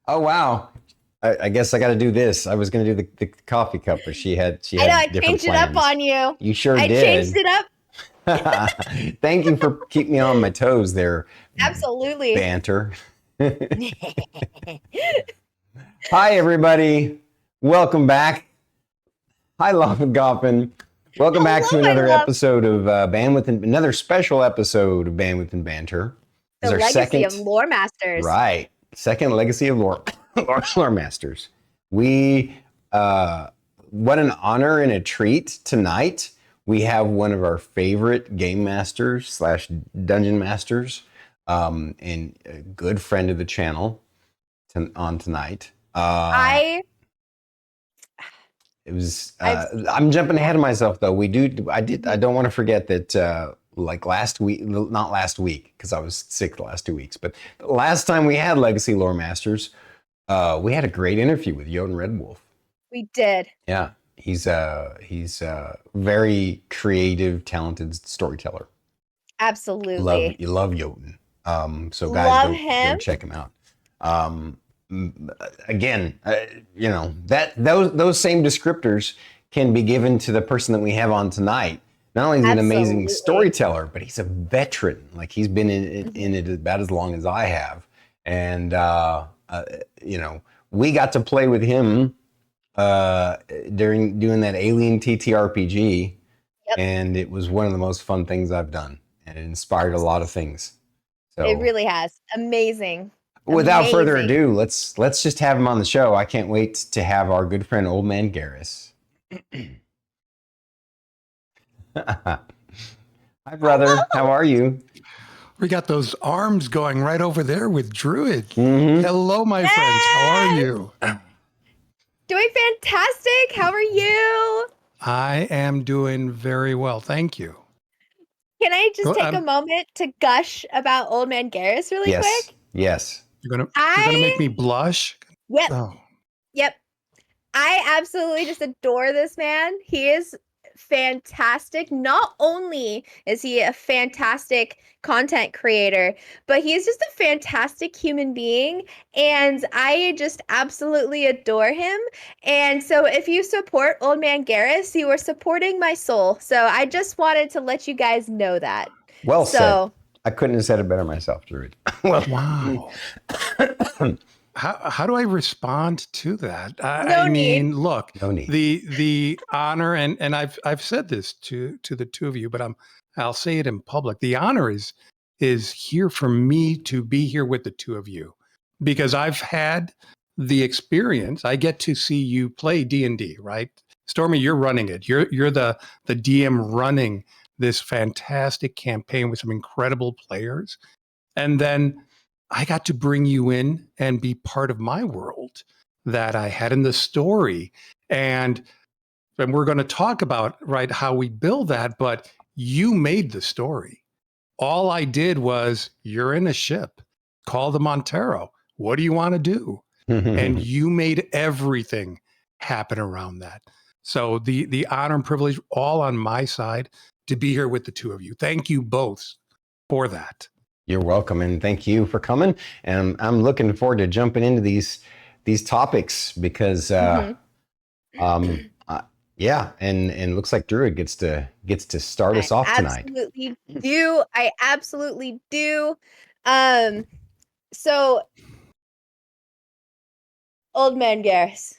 Oh wow. I guess I got to do this. I was going to do the coffee cup, but she I know had I different changed it up plans. on you. You sure I changed did. it up. Thank you for keeping me on my toes there, Absolutely. Banter. Hi everybody. Welcome back. Hi Lava Goffin. Welcome back Hello, to my another love. episode of Bandwidth and another special episode of Bandwidth and Banter. This The is our legacy of second, Loremasters. right, second Legacy of Lore Masters. We, what an honor and a treat tonight. We have one of our favorite game masters slash dungeon masters, and a good friend of the channel on tonight. I It was. I've I'm jumping ahead of myself though. I don't want to forget that. Like last week, not last week because I was sick the last 2 weeks, but the last time we had Legacy Lore Masters, we had a great interview with Jotun Red Wolf. we did. Yeah, he's a very creative, talented storyteller. Absolutely. You love Jotun. So guys, Love go him. check him out. Um, Again, that those same descriptors can be given to the person that we have on tonight. Not only is he an amazing Absolutely. storyteller, but he's a veteran. Like he's been in it about as long as I have, and we got to play with him during doing that Alien TTRPG, Yep. and it was one of the most fun things I've done, and it inspired a lot of things. So It really has. Amazing. without further Amazing. ado, let's just have him on the show. I can't wait to have our good friend OldManGeras. Hi, brother. How are you? We got those arms going right over there with Druid. Mm-hmm. Hello, my friends. How are you? Doing fantastic. How are you? I am doing very well. Thank you. Can I just take a I'm- moment to gush about OldManGeras really quick? Yes. You're gonna make me blush. Yep. Oh, Yep. I absolutely just adore this man. He is fantastic. Not only is he a fantastic content creator, but he is just a fantastic human being. And I just absolutely adore him. And so if you support OldManGeras, you are supporting my soul. So I just wanted to let you guys know that. Well So said. I couldn't have said it better myself, Druid. Well, wow. How do I respond to that? No I mean, need. look, No need. the honor, and I've said this to the two of you, but I'll say it in public. The honor is here for me to be here with the two of you because I've had the experience. I get to see you play D&D, right? Stormy, you're running it. You're the DM running this fantastic campaign with some incredible players, and then I got to bring you in and be part of my world that I had in the story. And we're going to talk about, right, how we build that, but you made the story. All I did was, you're in a ship, call the Montero. What do you want to do? And you made everything happen around that. So the honor and privilege all on my side to be here with the two of you. Thank you both for that. You're welcome, and thank you for coming. And I'm looking forward to jumping into these topics because, yeah, and looks like Druid gets to start us off tonight. Absolutely do. I absolutely do. So OldManGeras.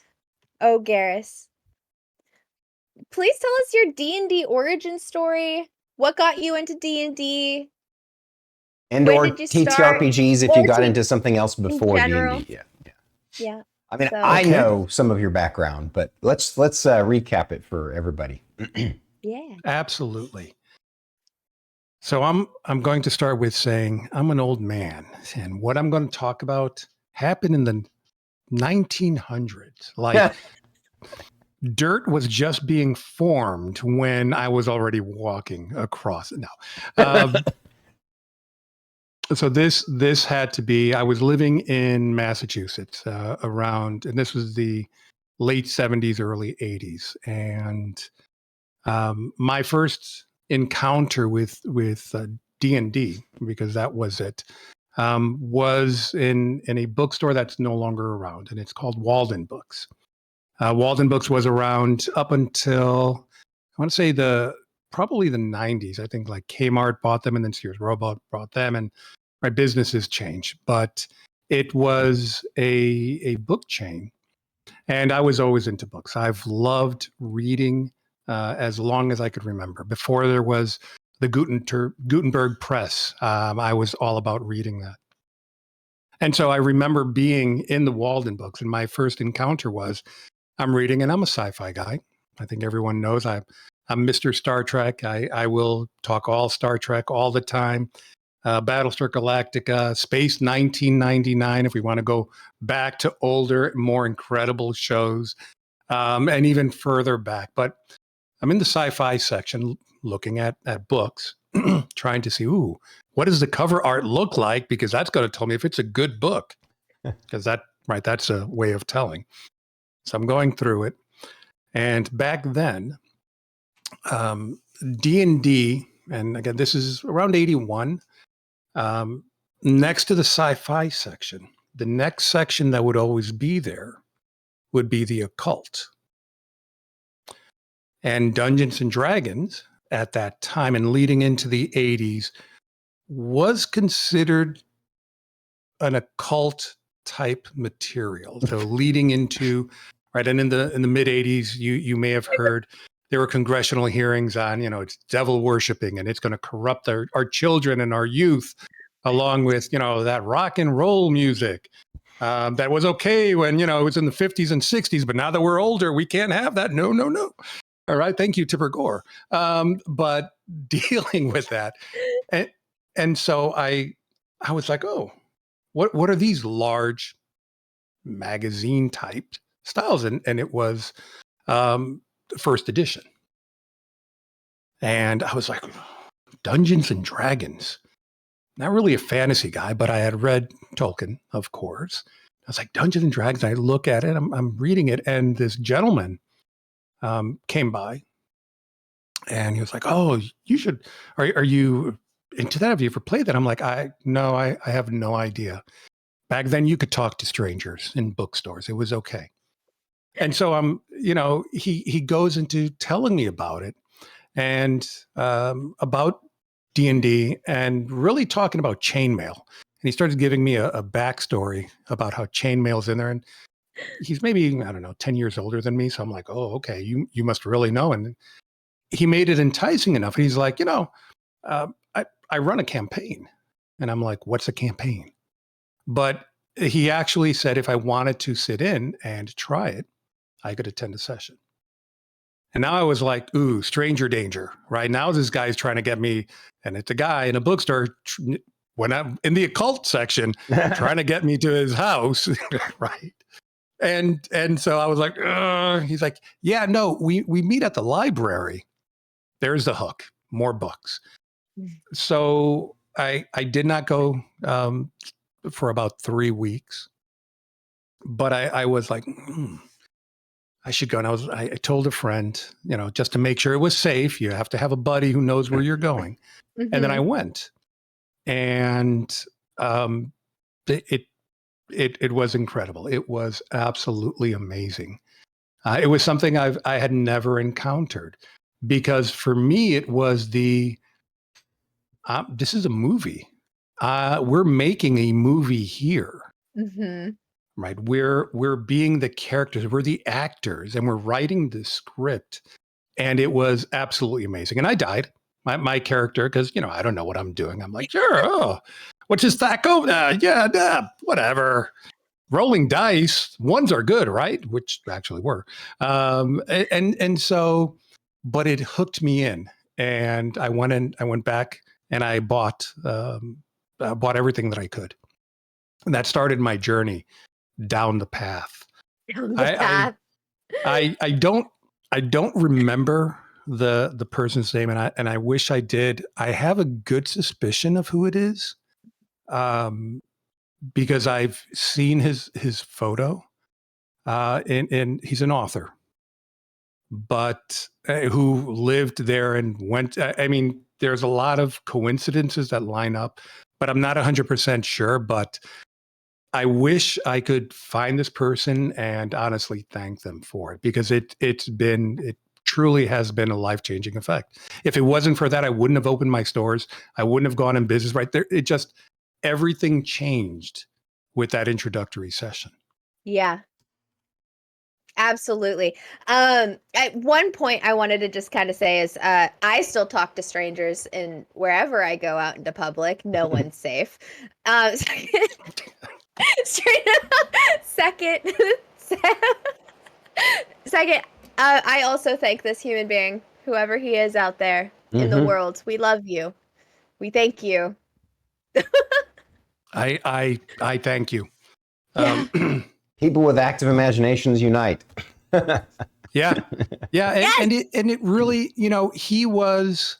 Oh, Garrus. Please tell us your D&D origin story. What got you into D&D? And When or did you start? TTRPGs if Or you got into something else before general. D&D. Yeah. Yeah. I mean, So- I Okay. know some of your background, but let's recap it for everybody. Yeah. Absolutely. So I'm going to start with saying I'm an old man, and what I'm going to talk about happened in the 1900s. Like dirt was just being formed when I was already walking across it. No. So this had to be. I was living in Massachusetts around, and this was the late 70s, early 80s, and my first encounter with D&D, because that was it, was in a bookstore that's no longer around, and it's called Walden Books. Walden Books was around up until, I want to say, probably the 90s. I think like Kmart bought them, and then Sears Roebuck bought them, and my businesses changed. But it was a book chain, and I was always into books. I've loved reading as long as I could remember. Before there was the Gutenberg Press, I was all about reading that. And so I remember being in the Walden Books, and my first encounter was, I'm reading, and I'm a sci-fi guy. I think everyone knows I'm Mr. Star Trek. I will talk all Star Trek all the time. Battlestar Galactica, Space 1999, if we want to go back to older, more incredible shows, and even further back. But I'm in the sci-fi section looking at books, trying to see, what does the cover art look like? Because that's going to tell me if it's a good book. Because that's a way of telling. So I'm going through it. And back then, D&D, and again, this is around 81, next to the sci-fi section, the next section that would always be there would be the occult. And Dungeons and Dragons at that time and leading into the 80s was considered an occult type material. So leading into, right, and in the mid 80s, you may have heard there were congressional hearings on, it's devil worshiping, and it's going to corrupt our children and our youth, along with, that rock and roll music. That was okay when, it was in the 50s and 60s, but now that we're older, we can't have that. No. All right. Thank you, Tipper Gore. But dealing with that. And so I was like, what are these large magazine type styles? And it was first edition. And I was like, Dungeons and Dragons. Not really a fantasy guy, but I had read Tolkien, of course. I was like, Dungeons and Dragons. I look at it, I'm reading it, and this gentleman came by, and he was like, "Oh, you should. Are you into that? Have you ever played that?" I'm like, I have no idea. Back then, you could talk to strangers in bookstores. It was okay. And so he goes into telling me about it, and about D&D, and really talking about chainmail. And he started giving me a backstory about how chainmail's in there. And he's maybe, I don't know, 10 years older than me. So I'm like, oh, okay, you must really know. And he made it enticing enough. And he's like, I run a campaign. And I'm like, what's a campaign? But he actually said if I wanted to sit in and try it, I could attend a session. And now I was like, ooh, stranger danger, right? Now this guy's trying to get me, and it's a guy in a bookstore when I'm in the occult section, trying to get me to his house, right? And so I was like, he's like, yeah, no, we meet at the library. There's the hook, more books. So I did not go for about 3 weeks, but I was like, I should go. And I told a friend, just to make sure it was safe, you have to have a buddy who knows where you're going. Mm-hmm. And then I went, and it was incredible. It was absolutely amazing. It was something I had never encountered, because for me, it was this is a movie. We're making a movie here. Mm-hmm. Right. We're being the characters, we're the actors, and we're writing the script. And it was absolutely amazing. And I died, my character, because, I don't know what I'm doing. I'm like, sure. What's his thaco? Yeah, whatever. Rolling dice. Ones are good, right? Which actually were. And so, but it hooked me in. And I went back, and I bought everything that I could. And that started my journey down the path. I don't remember the person's name, and I wish I did. I have a good suspicion of who it is, because I've seen his photo, and he's an author, but who lived there and went. I mean, there's a lot of coincidences that line up, but I'm not 100% sure. But I wish I could find this person and honestly thank them for it, because it truly has been a life-changing effect. If it wasn't for that, I wouldn't have opened my stores. I wouldn't have gone in business right there. It just, everything changed with that introductory session. Yeah. Absolutely. At one point I wanted to just kind of say is I still talk to strangers in wherever I go out into public. No one's safe. Straight up. Second, second, I also thank this human being, whoever he is out there in the world. We love you. We thank you. I thank you. Yeah. People with active imaginations unite. Yeah. And it really, he was,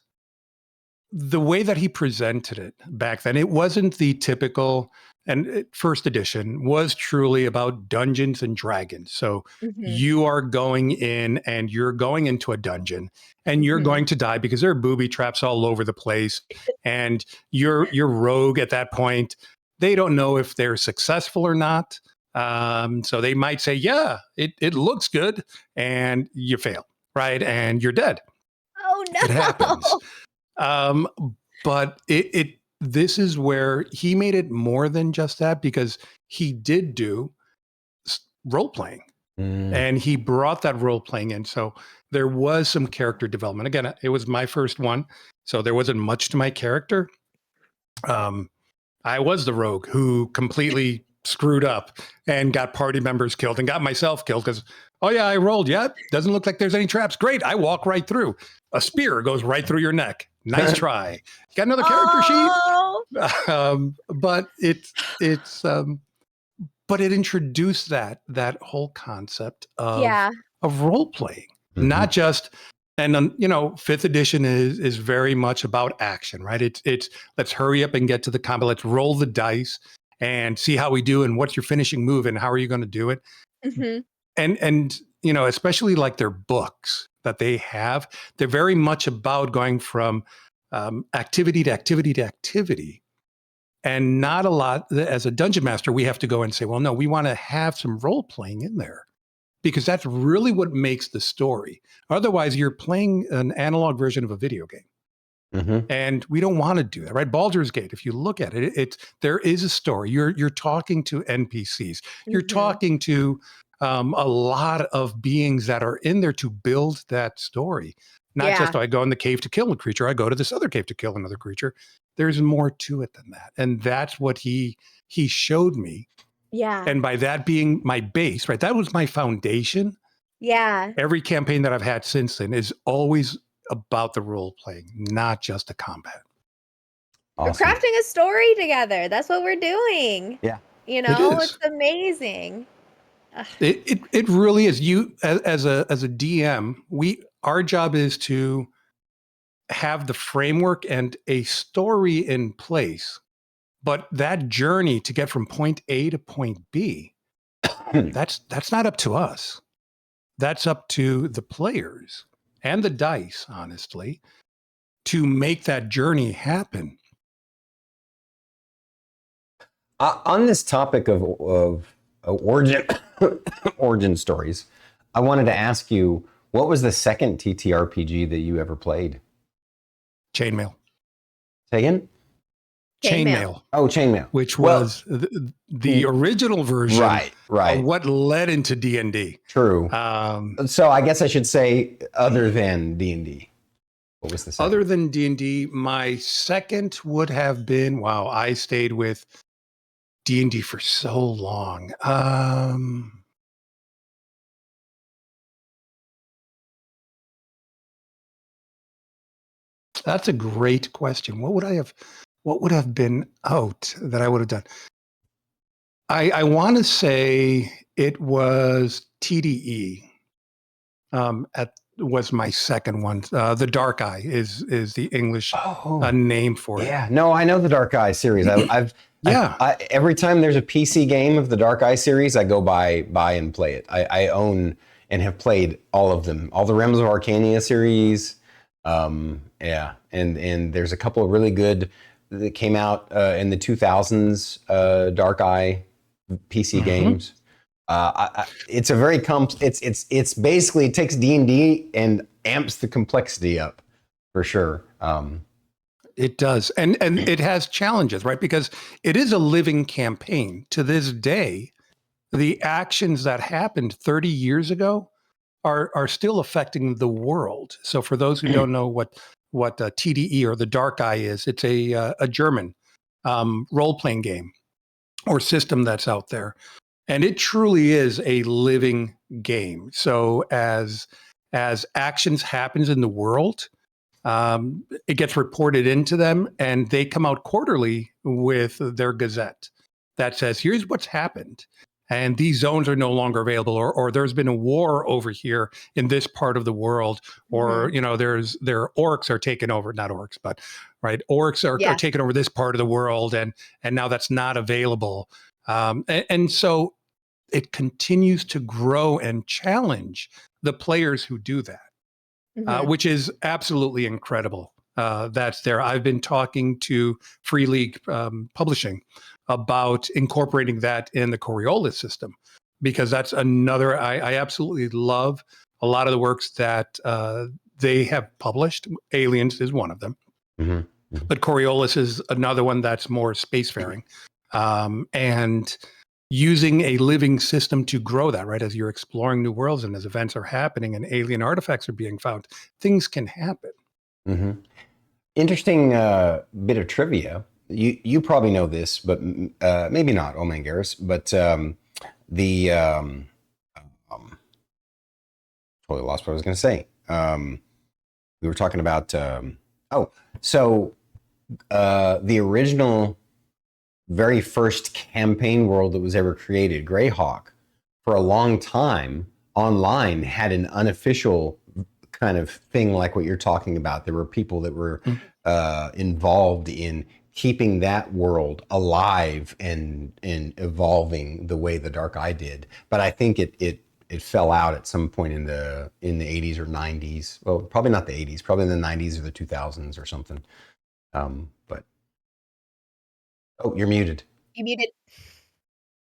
the way that he presented it back then, it wasn't the typical, and first edition was truly about Dungeons and Dragons. So you are going in and you're going into a dungeon and you're going to die because there are booby traps all over the place. And your rogue at that point, they don't know if they're successful or not. So they might say, yeah, it looks good, and you fail, right? And you're dead. Oh no. It happens. But this is where he made it more than just that, because he did do role playing and he brought that role playing in. So there was some character development. Again, it was my first one, so there wasn't much to my character. I was the rogue who completely screwed up and got party members killed and got myself killed because, oh yeah, I rolled. Yeah, doesn't look like there's any traps. Great, I walk right through. A spear goes right through your neck. Nice try. You got another character sheet? But it introduced that whole concept of role playing, not just. And fifth edition is very much about action, right? It's let's hurry up and get to the combat. Let's roll the dice and see how we do, and what's your finishing move, and how are you going to do it? And especially like their books that they have, they're very much about going from activity to activity to activity, and not a lot. As a dungeon master, we have to go and say, well, no, we want to have some role playing in there, because that's really what makes the story. Otherwise, you're playing an analog version of a video game. And we don't want to do that, right? Baldur's Gate, if you look at it, there is a story. You're talking to NPCs. You're talking to a lot of beings that are in there to build that story. Not just, I go in the cave to kill a creature, I go to this other cave to kill another creature. There's more to it than that. And that's what he showed me. Yeah. And by that being my base, right? That was my foundation. Yeah. Every campaign that I've had since then is always about the role playing, not just the combat. Awesome. We're crafting a story together. That's what we're doing. Yeah. It's amazing. It really is. You as a DM, our job is to have the framework and a story in place. But that journey to get from point A to point B, that's not up to us. That's up to the players and the dice, honestly, to make that journey happen. On this topic of origin stories, I wanted to ask you, what was the second TTRPG that you ever played? Chainmail. Say again? Chainmail. Oh, Chainmail. Which was the original version of what led into D&D. True. So I guess I should say other than D&D. What was the second? Other than D&D, my second would have been, I stayed with D&D for so long. That's a great question. What would have been out that I would have done? I want to say it was TDE. Was my second one. The Dark Eye is the English name for it. Yeah, no, I know the Dark Eye series. Every time there's a PC game of the Dark Eye series, I go buy and play it. I own and have played all of them, all the Realms of Arcania series. And there's a couple of really good that came out in the 2000s, Dark Eye PC games. It's a very it's basically, it takes D&D and amps the complexity up for sure. It does. And it has challenges, right? Because it is a living campaign. To this day, the actions that happened 30 years ago are still affecting the world. So for those who don't know what TDE or the Dark Eye is, it's a German role-playing game or system that's out there. And it truly is a living game. So as actions happens in the world, it gets reported into them, and they come out quarterly with their gazette that says, here's what's happened. And these zones are no longer available, or there's been a war over here in this part of the world, or, you know, their orcs are taking over, not orcs, but right. Orcs are taking over this part of the world. And now that's not available. And so it continues to grow and challenge the players who do that, which is absolutely incredible. That's there. I've been talking to Free League Publishing about incorporating that in the Coriolis system, because that's another, I absolutely love a lot of the works that they have published. Aliens is one of them, but Coriolis is another one that's more spacefaring. And using a living system to grow that, right? As you're exploring new worlds and as events are happening and alien artifacts are being found, things can happen. Interesting bit of trivia. You probably know this, but maybe not, OldManGeras, but totally lost what I was going to say. We were talking about, so the original very first campaign world that was ever created, Greyhawk, for a long time online had an unofficial kind of thing like what you're talking about. There were people that were involved in keeping that world alive and evolving the way the Dark Eye did. But I think it fell out at some point in the 80s or 90s. Well, probably not the 80s, probably in the 90s or the 2000s or something. But oh, you're muted. You muted.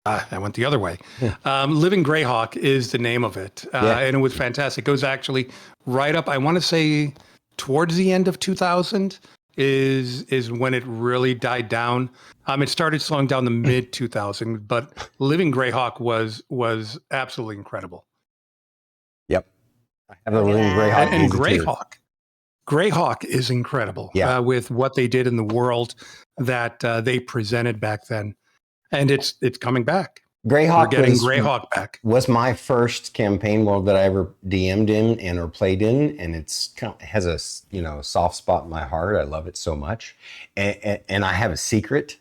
I went the other way. Living Greyhawk is the name of it. And it was fantastic. It goes actually right up, I want to say towards the end of 2000 is when it really died down. It started slowing down the mid 2000, but Living Greyhawk was absolutely incredible. Yep. I have a Living Greyhawk. And Greyhawk is incredible with what they did in the world that they presented back then. And it's coming back. Greyhawk, we're getting Greyhawk back. Was my first campaign world that I ever DM'd in and or played in, and it has a soft spot in my heart. I love it so much, and I have a secret.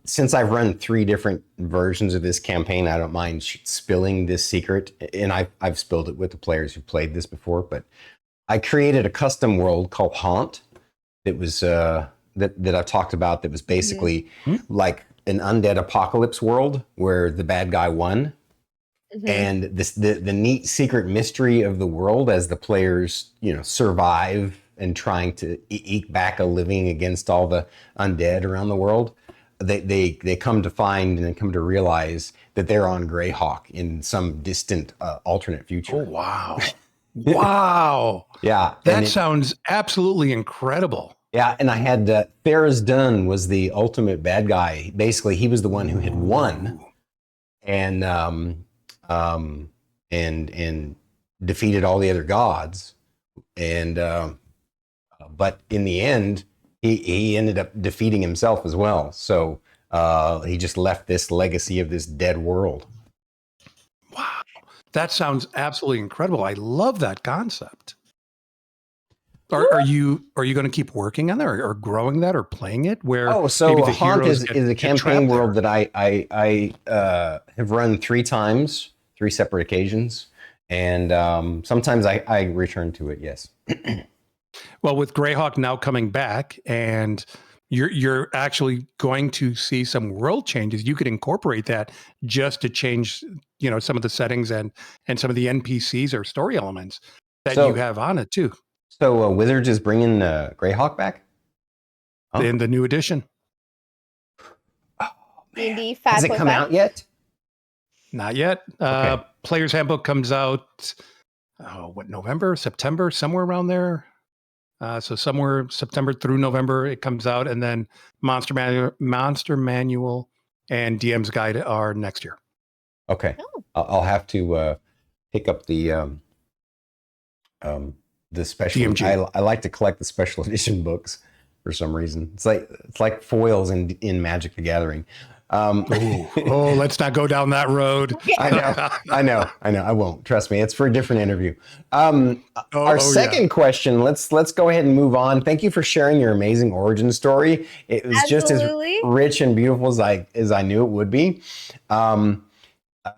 Since I've run 3 different versions of this campaign, I don't mind spilling this secret, and I've spilled it with the players who played this before. But I created a custom world called Haunt. That was that I've talked about. That was basically like an undead apocalypse world where the bad guy won. And the neat secret mystery of the world as the players, survive and trying to eke back a living against all the undead around the world. They come to find and come to realize that they're on Greyhawk in some distant alternate future. Oh, wow. Wow. Yeah. That sounds absolutely incredible. Yeah, and I had Ferris Dunn was the ultimate bad guy. Basically, he was the one who had won, and defeated all the other gods. And but in the end, he ended up defeating himself as well. So he just left this legacy of this dead world. Wow, that sounds absolutely incredible. I love that concept. Are you going to keep working on that or growing that or playing it? Where Haunt is a campaign world that I have run 3 times, 3 separate occasions, and sometimes I return to it. Yes. Well, with Greyhawk now coming back, and you're actually going to see some world changes, you could incorporate that just to change, some of the settings and some of the NPCs or story elements that you have on it too. So Wizards is bringing Greyhawk back? in the new edition. D&D Has it come 5.5. out yet? Not yet. Okay. Player's Handbook comes out, November, September, somewhere around there. So somewhere September through November it comes out, and then Monster Manual and DM's Guide are next year. Okay. Oh. I'll have to pick up the special. DMG. I like to collect the special edition books for some reason. It's like foils in Magic the Gathering. Let's not go down that road. I know. I won't. Trust me. It's for a different interview. Our second question. Let's go ahead and move on. Thank you for sharing your amazing origin story. It was just as rich and beautiful as I knew it would be.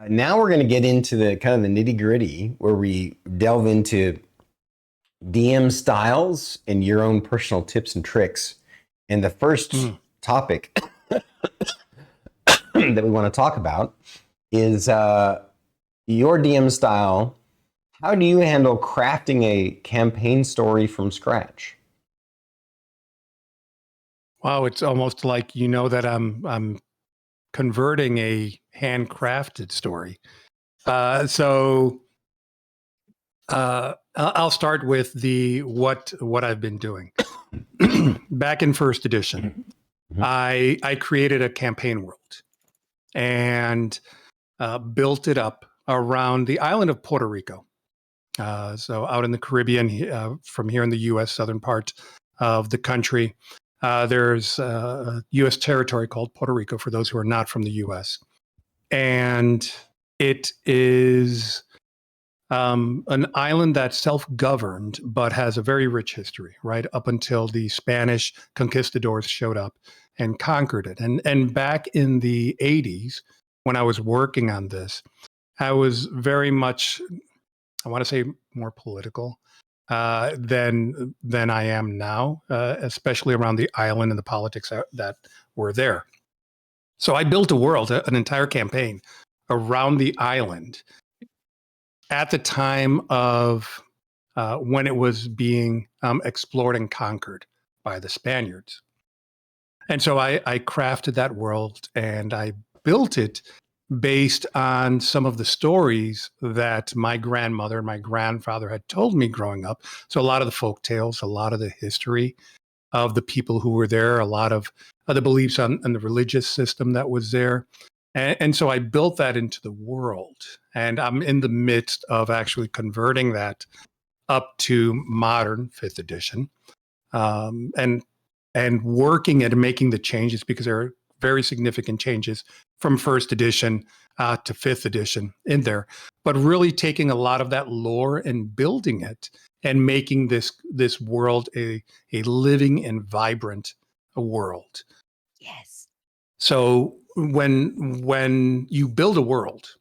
Now we're going to get into the kind of the nitty gritty, where we delve into DM styles and your own personal tips and tricks. And the first topic that we want to talk about is your DM style. How do you handle crafting a campaign story from scratch? Wow, it's almost like that I'm converting a handcrafted story. So I'll start with what I've been doing. Back in first edition, I created a campaign world and built it up around the island of Puerto Rico. So out in the Caribbean, from here in the U.S. southern part of the country, there's a U.S. territory called Puerto Rico, for those who are not from the U.S. And it is an island that's self-governed, but has a very rich history, right up until the Spanish conquistadors showed up and conquered it. And back in the 80s, when I was working on this, I was very much, I want to say, more political than I am now, especially around the island and the politics that were there. So I built a world, an entire campaign around the island at the time of when it was being explored and conquered by the Spaniards. And so I crafted that world, and I built it based on some of the stories that my grandmother and my grandfather had told me growing up. So a lot of the folk tales, a lot of the history of the people who were there, a lot of the beliefs on the religious system that was there. And so I built that into the world, and I'm in the midst of actually converting that up to modern 5th edition, and working at making the changes, because there are very significant changes from 1st edition to 5th edition in there, but really taking a lot of that lore and building it and making this world a living and vibrant world. Yes. So when you build a world,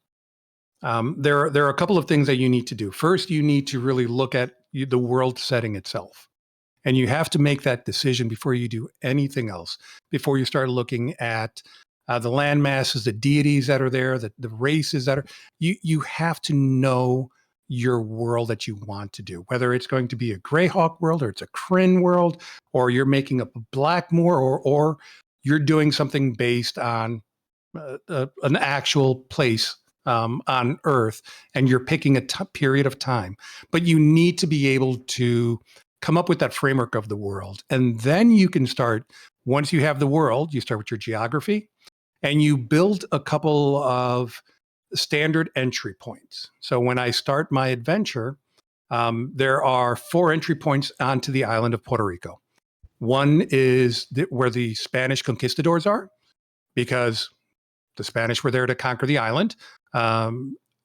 there are a couple of things that you need to do. First, you need to really look at the world setting itself. And you have to make that decision before you do anything else, before you start looking at the land masses, the deities that are there, the races that are, you have to know your world that you want to do, whether it's going to be a Greyhawk world, or it's a Kryn world, or you're making up a Blackmoor, or you're doing something based on an actual place on Earth, and you're picking a period of time. But you need to be able to come up with that framework of the world. And then you can start, once you have the world, you start with your geography, and you build a couple of standard entry points. So when I start my adventure, there are 4 entry points onto the island of Puerto Rico. One is where the Spanish conquistadors are, because the Spanish were there to conquer the island.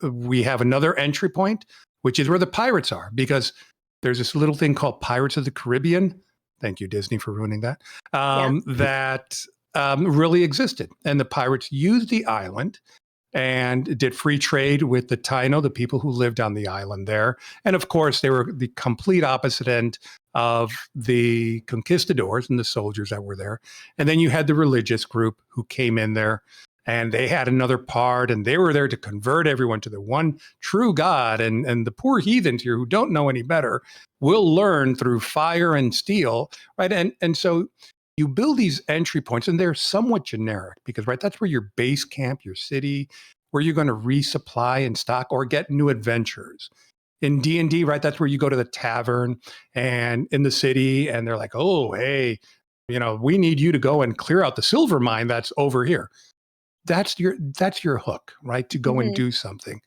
We have another entry point, which is where the pirates are, because there's this little thing called Pirates of the Caribbean. Thank you, Disney, for ruining that. That really existed. And the pirates used the island and did free trade with the Taino, the people who lived on the island there. And of course, they were the complete opposite end of the conquistadors and the soldiers that were there. And then you had the religious group who came in there, and they had another part, and they were there to convert everyone to the one true God. And the poor heathens here who don't know any better will learn through fire and steel, right? And so you build these entry points, and they're somewhat generic because, right, that's where your base camp, your city, where you're going to resupply and stock or get new adventures. In D&D, right, that's where you go to the tavern and in the city, and they're like, oh, hey, we need you to go and clear out the silver mine that's over here. That's your hook, right, to go and do something.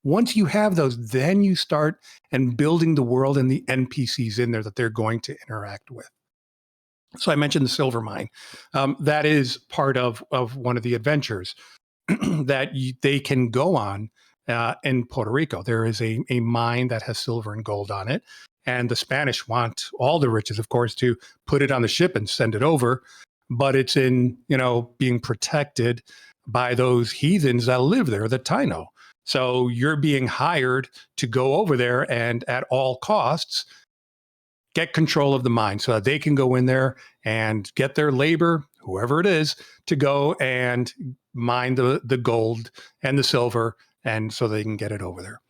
Once you have those, then you start and building the world and the NPCs in there that they're going to interact with. So I mentioned the silver mine. That is part of one of the adventures that they can go on in Puerto Rico. There is a mine that has silver and gold on it. And the Spanish want all the riches, of course, to put it on the ship and send it over. But it's in, being protected by those heathens that live there, the Taino. So you're being hired to go over there and at all costs get control of the mine so that they can go in there and get their labor, whoever it is, to go and mine the gold and the silver, and so they can get it over there.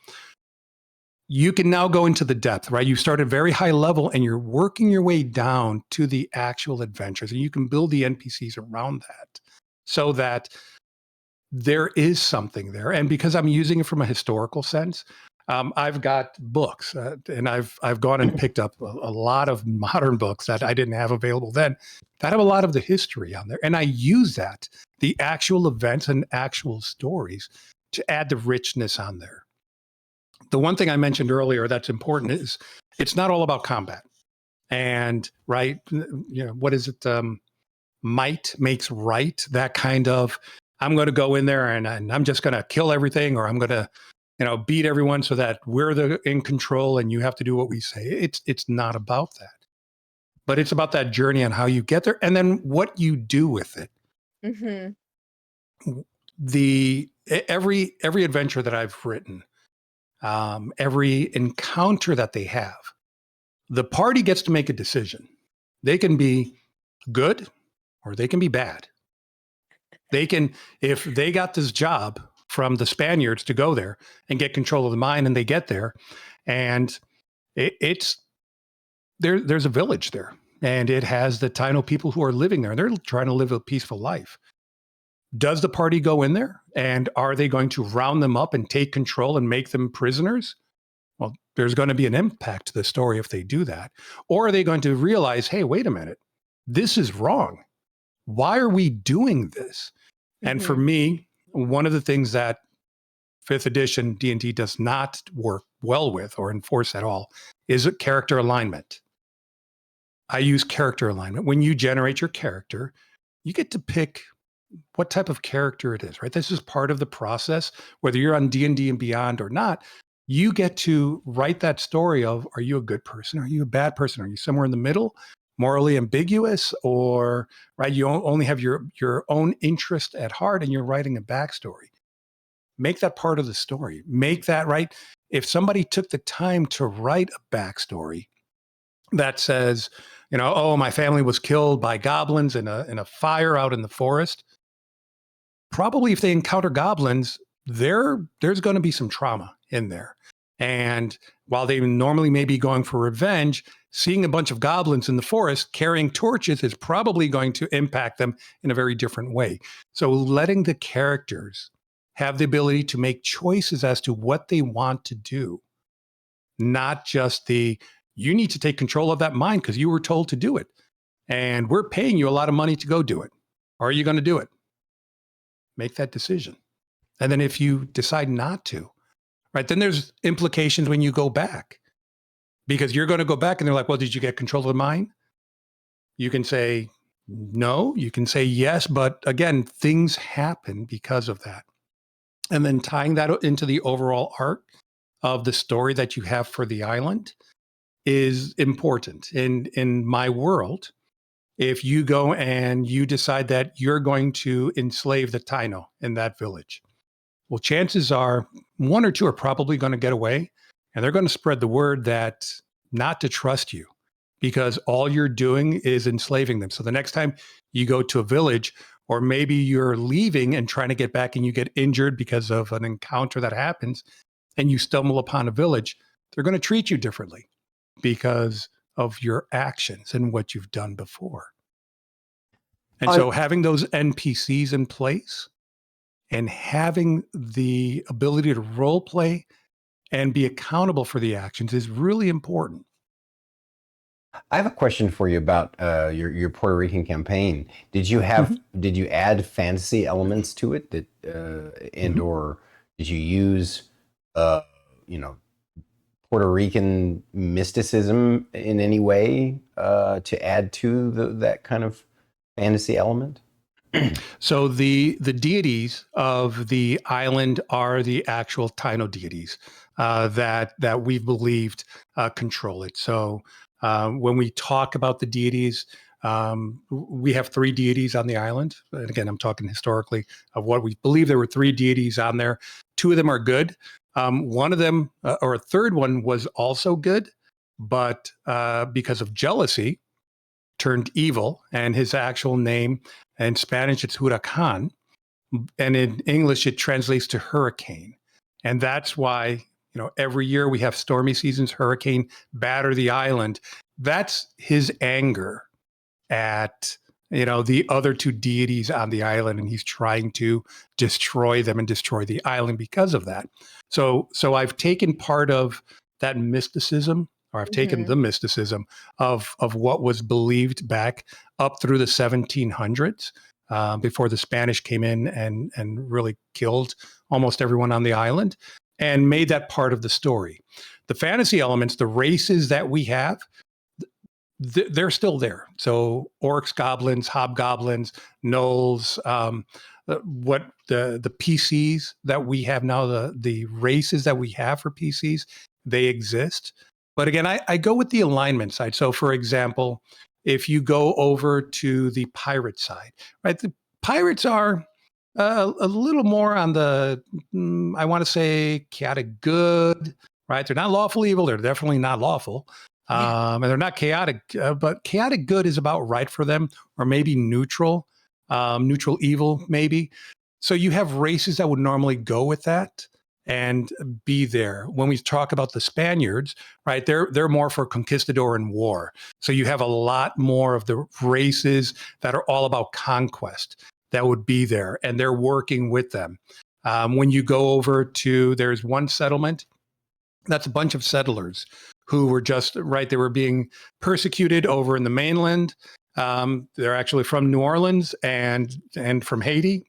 You can now go into the depth, right? You start at very high level and you're working your way down to the actual adventures, and you can build the NPCs around that so that there is something there. And because I'm using it from a historical sense, I've got books and I've gone and picked up a lot of modern books that I didn't have available then that have a lot of the history on there. And I use that, the actual events and actual stories, to add the richness on there. The one thing I mentioned earlier that's important is it's not all about combat. And right, what is it? Might makes right. That kind of, I'm going to go in there and I'm just going to kill everything, or I'm going to beat everyone so that we're in control and you have to do what we say. It's not about that, but it's about that journey and how you get there, and then what you do with it. Every adventure that I've written, every encounter that they have, the party gets to make a decision. They can be good or they can be bad. They can, if they got this job from the Spaniards to go there and get control of the mine, and they get there, and there's a village there, and it has the Taino people who are living there, and they're trying to live a peaceful life. Does the party go in there, and are they going to round them up and take control and make them prisoners? Well, there's going to be an impact to the story if they do that. Or are they going to realize, hey, wait a minute, this is wrong. Why are we doing this? And for me, one of the things that 5th edition D&D does not work well with or enforce at all is character alignment. I use character alignment. When you generate your character, you get to pick what type of character it is, right? This is part of the process. Whether you're on D&D and Beyond or not, you get to write that story of, are you a good person? Are you a bad person? Are you somewhere in the middle? Morally ambiguous, or right, you only have your own interest at heart and you're writing a backstory. Make that part of the story. Make that, right. If somebody took the time to write a backstory that says, oh, my family was killed by goblins in a fire out in the forest, probably if they encounter goblins, there's going to be some trauma in there. And while they normally may be going for revenge, seeing a bunch of goblins in the forest carrying torches is probably going to impact them in a very different way. So letting the characters have the ability to make choices as to what they want to do, not just you need to take control of that mine because you were told to do it. And we're paying you a lot of money to go do it. Are you going to do it? Make that decision. And then if you decide not to, right, then there's implications when you go back, because you're going to go back and they're like, well, did you get control of the mine? You can say no, you can say yes, but again, things happen because of that. And then tying that into the overall arc of the story that you have for the island is important. In my world, if you go and you decide that you're going to enslave the Taino in that village, well, chances are 1 or 2 are probably going to get away, and they're going to spread the word that not to trust you because all you're doing is enslaving them. So the next time you go to a village, or maybe you're leaving and trying to get back and you get injured because of an encounter that happens and you stumble upon a village, they're going to treat you differently because of your actions and what you've done before. And so having those NPCs in place and having the ability to role play and be accountable for the actions is really important. I have a question for you about your Puerto Rican campaign. Did you add fantasy elements to it or did you use you know, Puerto Rican mysticism in any way to add to that kind of fantasy element? So the deities of the island are the actual Taino deities that we've believed control it. So when we talk about the deities, we have 3 deities on the island. And again, I'm talking historically of what we believe. There were 3 deities on there. 2 of them are good. One of them, or a third one, was also good, but because of jealousy, turned evil, and his actual name in Spanish it's Huracan, and in English it translates to hurricane. And that's why, every year we have stormy seasons, hurricane batter the island. That's his anger at the other 2 deities on the island, and he's trying to destroy them and destroy the island because of that. So I've taken part of that mysticism, or I've taken the mysticism of what was believed back up through the 1700s, before the Spanish came in and really killed almost everyone on the island, and made that part of the story. The fantasy elements, the races that we have, they're still there. So orcs, goblins, hobgoblins, gnolls, what the PCs that we have now, the races that we have for PCs, they exist. But again, I go with the alignment side. So for example, if you go over to the pirate side, right? The pirates are a little more on the, I want to say, chaotic good, right? They're not lawful evil. They're definitely not lawful. And they're not chaotic, but chaotic good is about right for them, or maybe neutral evil, maybe. So you have races that would normally go with that and be there. When we talk about the Spaniards, right, they're more for conquistador and war. So you have a lot more of the races that are all about conquest that would be there, and they're working with them. When you go over to, there's one settlement that's a bunch of settlers who were just, right, they were being persecuted over in the mainland. They're actually from New Orleans and from Haiti.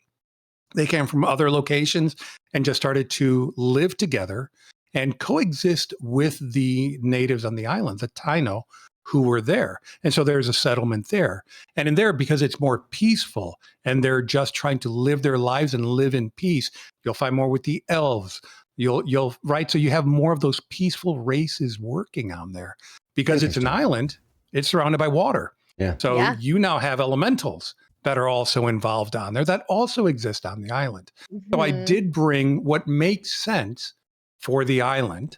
They came from other locations and just started to live together and coexist with the natives on the island, the Taino, who were there. And so there's a settlement there. And in there, because it's more peaceful and they're just trying to live their lives and live in peace, you'll find more with the elves. You'll right. So you have more of those peaceful races working on there because it's an island. It's surrounded by water. Yeah. So you now have elementals that are also involved on there that also exist on the island. So I did bring what makes sense for the island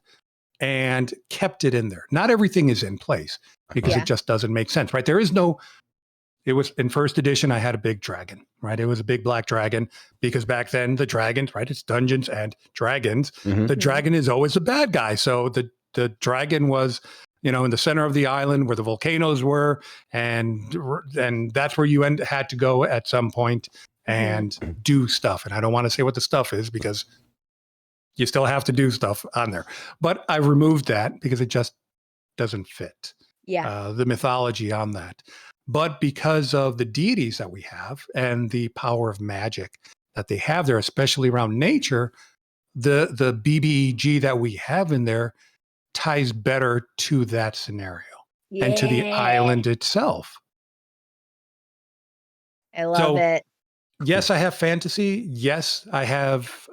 and kept it in there. Not everything is in place because it just doesn't make sense, right? There is no. It was in first edition, I had a big dragon, right? It was a big black dragon because back then the dragons, right? It's Dungeons and Dragons. The dragon is always the bad guy. So the dragon was, in the center of the island where the volcanoes were. And that's where you had to go at some point and do stuff. And I don't want to say what the stuff is because you still have to do stuff on there. But I removed that because it just doesn't fit the mythology on that. But because of the deities that we have and the power of magic that they have there, especially around nature, the BBEG that we have in there ties better to that scenario and to the island itself. I love it. Yes, I have fantasy. Yes, I have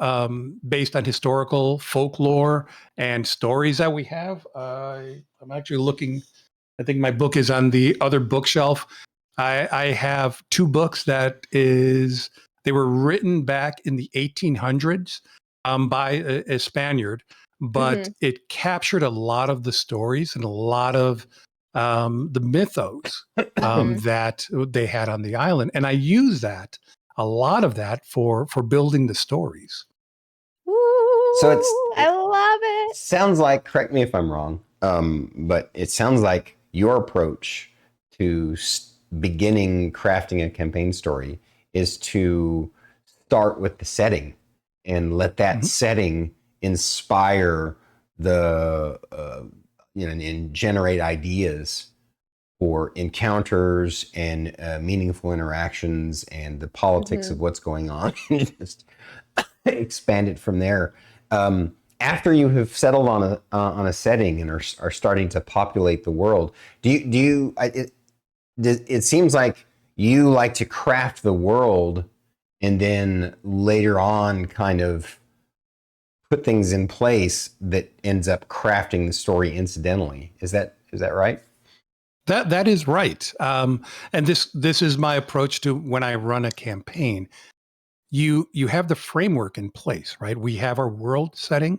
based on historical folklore and stories that we have. I'm actually looking. I think my book is on the other bookshelf. I have 2 books they were written back in the 1800s by a Spaniard, but it captured a lot of the stories and a lot of the mythos that they had on the island. And I use a lot of that for building the stories. Ooh, So I love it. Sounds like, correct me if I'm wrong, but it sounds like your approach to beginning crafting a campaign story is to start with the setting and let that setting inspire the and generate ideas for encounters and meaningful interactions and the politics of what's going on. Just expand it from there. After you have settled on a setting and are starting to populate the world, it seems like you like to craft the world and then later on kind of put things in place that ends up crafting the story incidentally. Is that right? That is right. And this is my approach to when I run a campaign. You have the framework in place, right? We have our world setting.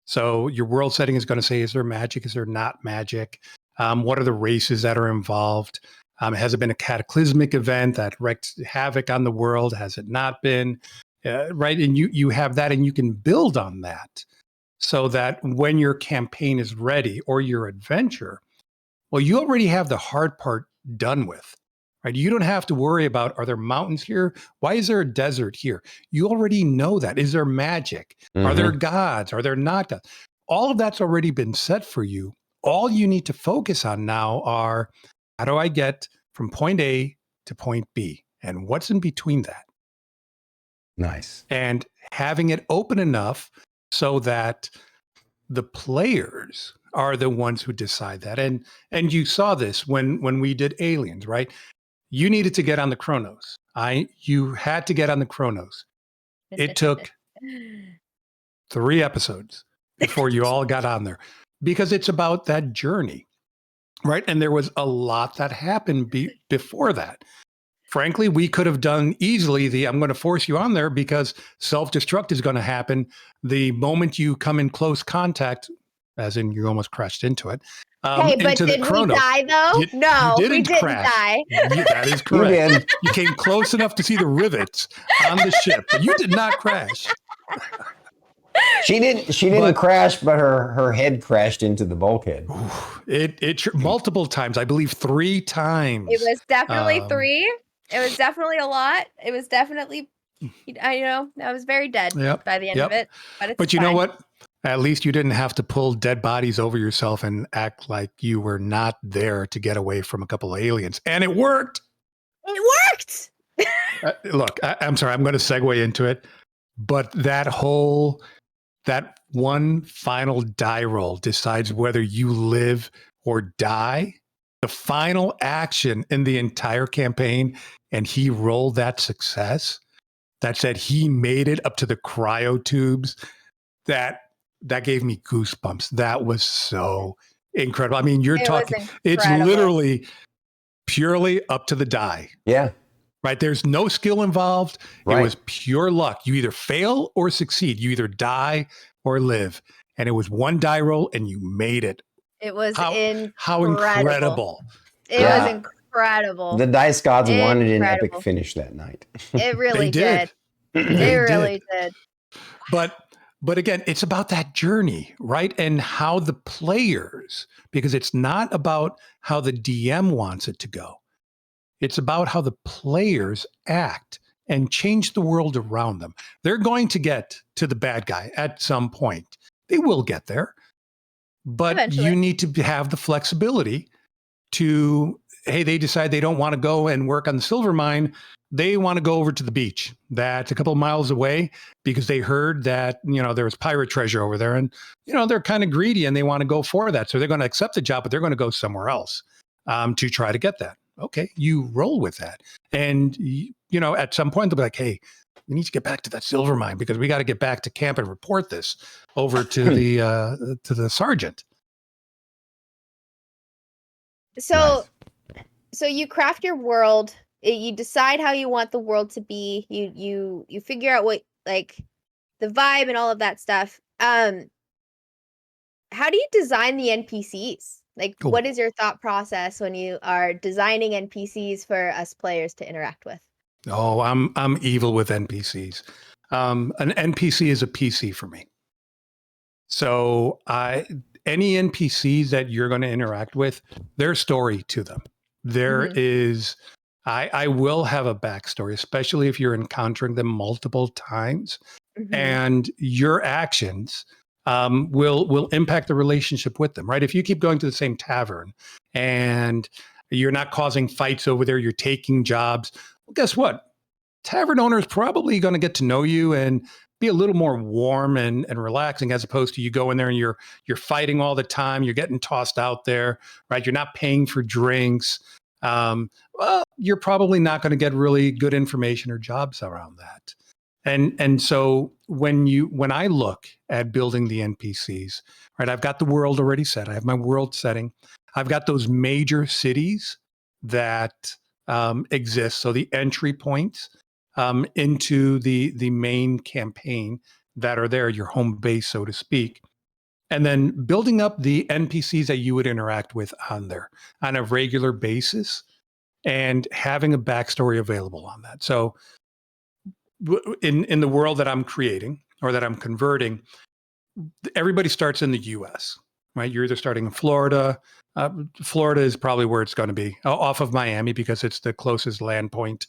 So your world setting is going to say, is there magic? Is there not magic? What are the races that are involved? Has it been a cataclysmic event that wreaked havoc on the world? Has it not been? Right. And you have that and you can build on that so that when your campaign is ready or your adventure, well, you already have the hard part done with. Right? You don't have to worry about, are there mountains here? Why is there a desert here? You already know that. Is there magic? Are there gods? Are there not gods? All of that's already been set for you. All you need to focus on now are, how do I get from point A to point B? And what's in between that? Nice. And having it open enough so that the players are the ones who decide that. And you saw this when we did Aliens, right? You needed to get on the Chronos. You had to get on the Chronos. It took 3 episodes before you all got on there because it's about that journey, right? And there was a lot that happened before that. Frankly, we could have done easily I'm going to force you on there because self-destruct is going to happen the moment you come in close contact, as in you almost crashed into it. Hey, but did we die though? No, we didn't die. That is correct. You came close enough to see the rivets on the ship, but you did not crash. She didn't crash, but her head crashed into the bulkhead. It multiple times, I believe 3 times. It was definitely 3. It was definitely a lot. It was definitely, I was very dead by the end of it. But you know what? At least you didn't have to pull dead bodies over yourself and act like you were not there to get away from a couple of aliens. And it worked. It worked. Look, I'm sorry, I'm going to segue into it. But that one final die roll decides whether you live or die. The final action in the entire campaign, and he rolled that success. That said, he made it up to the cryo tubes. That gave me goosebumps. That was so incredible. I mean, it's literally purely up to the die. Yeah. Right. There's no skill involved. Right. It was pure luck. You either fail or succeed. You either die or live. And it was one die roll and you made it. It was how incredible. It was incredible. The Dice Gods wanted an epic finish that night. It really did. They really did. But again, it's about that journey, right? And how the players, because it's not about how the DM wants it to go. It's about how the players act and change the world around them. They're going to get to the bad guy at some point. They will get there. But eventually, you need to have the flexibility to, hey, they decide they don't want to go and work on the silver mine. They want to go over to the beach that's a couple of miles away because they heard that, there was pirate treasure over there. And, they're kind of greedy and they want to go for that. So they're going to accept the job, but they're going to go somewhere else to try to get that. Okay, you roll with that. And, at some point they'll be like, hey, we need to get back to that silver mine because we got to get back to camp and report this over to the sergeant. So you craft your world. You decide how you want the world to be. You figure out what, like, the vibe and all of that stuff. How do you design the NPCs? Like, cool. What is your thought process when you are designing NPCs for us players to interact with? Oh, I'm evil with NPCs. An NPC is a PC for me. So any NPCs that you're going to interact with, there's story to them. There is, I will have a backstory, especially if you're encountering them multiple times, and your actions will impact the relationship with them, right? If you keep going to the same tavern and you're not causing fights over there, you're taking jobs. Well, guess what? Tavern owner is probably going to get to know you and be a little more warm and relaxing, as opposed to you go in there and you're fighting all the time. You're getting tossed out there, right? You're not paying for drinks. Well, you're probably not going to get really good information or jobs around that. And so when I look at building the NPCs, right, I've got the world already set. I have my world setting. I've got those major cities that exist. So the entry points into the main campaign that are there, your home base, so to speak. And then building up the NPCs that you would interact with on there on a regular basis and having a backstory available on that. So in the world that I'm creating or that I'm converting, everybody starts in the US, right? You're either starting in Florida. Florida is probably where it's going to be, off of Miami, because it's the closest land point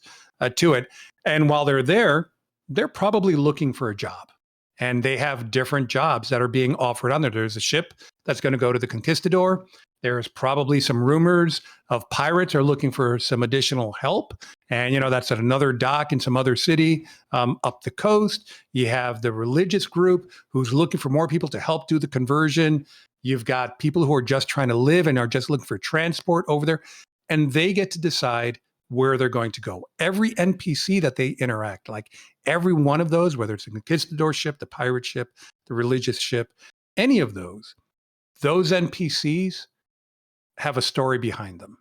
to it. And while they're there, they're probably looking for a job. And they have different jobs that are being offered on there. There's a ship that's going to go to the Conquistador. There's probably some rumors of pirates are looking for some additional help. And, that's at another dock in some other city up the coast. You have the religious group who's looking for more people to help do the conversion. You've got people who are just trying to live and are just looking for transport over there. And they get to decide where they're going to go. Every NPC that they interact, like every one of those, whether it's a conquistador ship, the pirate ship, the religious ship, any of those NPCs have a story behind them.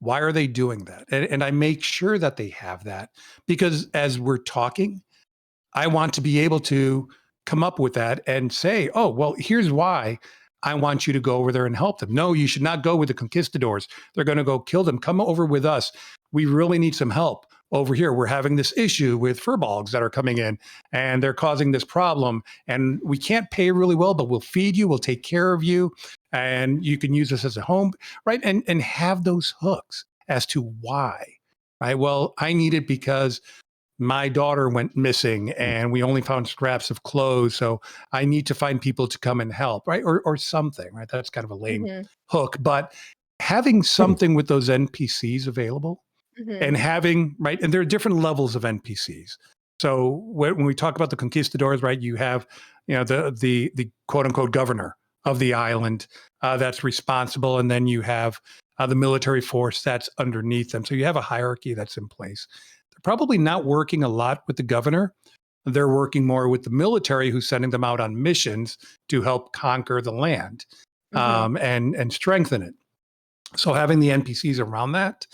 Why are they doing that? And I make sure that they have that, because as we're talking, I want to be able to come up with that and say, oh, well, here's why I want you to go over there and help them. No, you should not go with the conquistadors. They're going to go kill them. Come over with us. We really need some help over here. We're having this issue with furbolgs that are coming in and they're causing this problem. And we can't pay really well, but we'll feed you. We'll take care of you. And you can use this as a home, right? And have those hooks as to why, right? Well, I need it because my daughter went missing and we only found scraps of clothes. So I need to find people to come and help, right? Or something, right? That's kind of a lame hook, but having something with those NPCs available and having, right? And there are different levels of NPCs. So when we talk about the conquistadors, right, you have, the quote unquote governor of the island that's responsible. And then you have the military force that's underneath them. So you have a hierarchy that's in place. Probably not working a lot with the governor. They're working more with the military, who's sending them out on missions to help conquer the land and strengthen it. So having the NPCs around that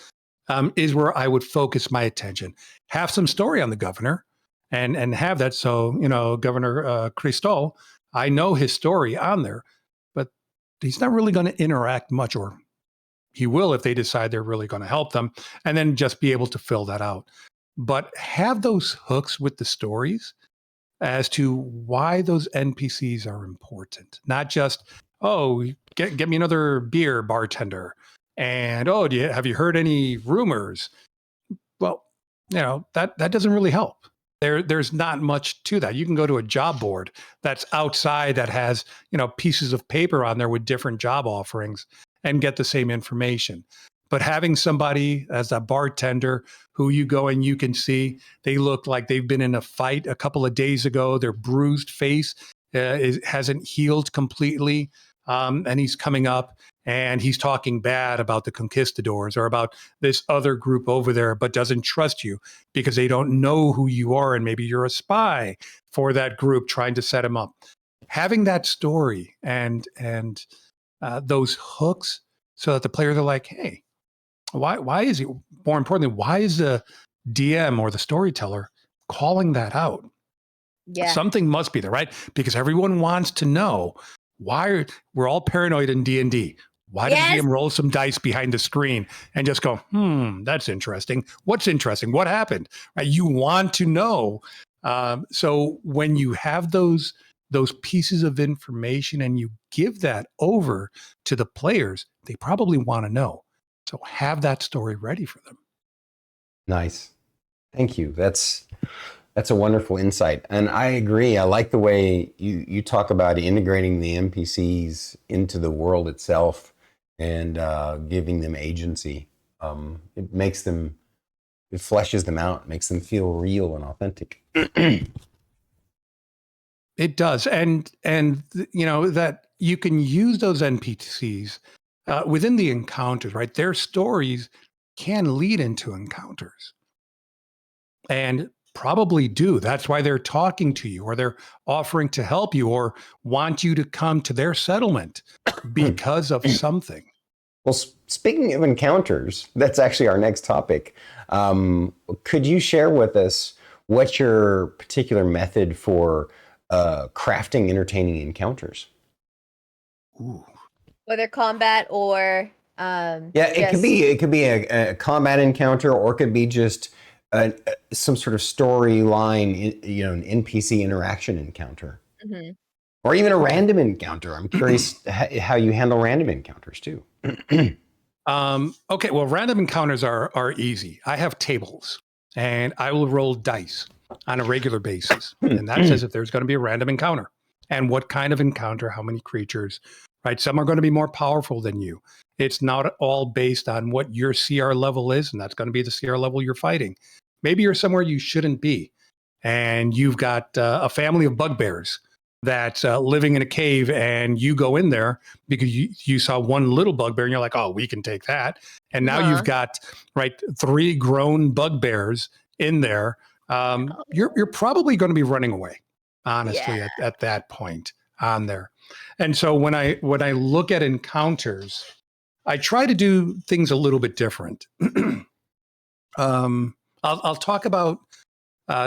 is where I would focus my attention. Have some story on the governor and have that. So, Governor Cristol, I know his story on there, but he's not really going to interact much, or he will if they decide they're really going to help them, and then just be able to fill that out. But have those hooks with the stories as to why those NPCs are important. Not just, oh, get me another beer, bartender. And, oh, have you heard any rumors? Well, that doesn't really help. There's not much to that. You can go to a job board that's outside that has, pieces of paper on there with different job offerings and get the same information. But having somebody as a bartender who you go and you can see they look like they've been in a fight a couple of days ago, their bruised face hasn't healed completely, and he's coming up and he's talking bad about the conquistadors or about this other group over there, but doesn't trust you because they don't know who you are, and maybe you're a spy for that group trying to set him up. Having that story and those hooks so that the players are like, hey, why is he, more importantly, why is the DM or the storyteller calling that out? Yeah. Something must be there, right? Because everyone wants to know why. We're all paranoid in D&D. Why does the DM roll some dice behind the screen and just go, that's interesting. What's interesting? What happened? Right? You want to know. So when you have those pieces of information and you give that over to the players, they probably want to know. So have that story ready for them. Nice. Thank you. That's a wonderful insight. And I agree. I like the way you talk about integrating the NPCs into the world itself and giving them agency. It makes them, it fleshes them out, makes them feel real and authentic. It does. And that you can use those NPCs within the encounters, right? Their stories can lead into encounters. And probably do. That's why they're talking to you, or they're offering to help you, or want you to come to their settlement because of something. Well, speaking of encounters, that's actually our next topic. Could you share with us what's your particular method for crafting entertaining encounters? Ooh. Whether combat or it could be a combat encounter, or it could be just some sort of storyline, an NPC interaction encounter, or even a random encounter. I'm curious how you handle random encounters too. Okay, well, random encounters are easy. I have tables, and I will roll dice on a regular basis, and that says if there's going to be a random encounter, and what kind of encounter, how many creatures, right? Some are going to be more powerful than you. It's not all based on what your CR level is, and that's going to be the CR level you're fighting. Maybe you're somewhere you shouldn't be, and you've got a family of bugbears that's living in a cave, and you go in there because you saw one little bugbear and you're like, oh, we can take that. And now you've got 3 grown bugbears in there. You're probably going to be running away, honestly, at that point on there. And so when I look at encounters, I try to do things a little bit different. I'll talk about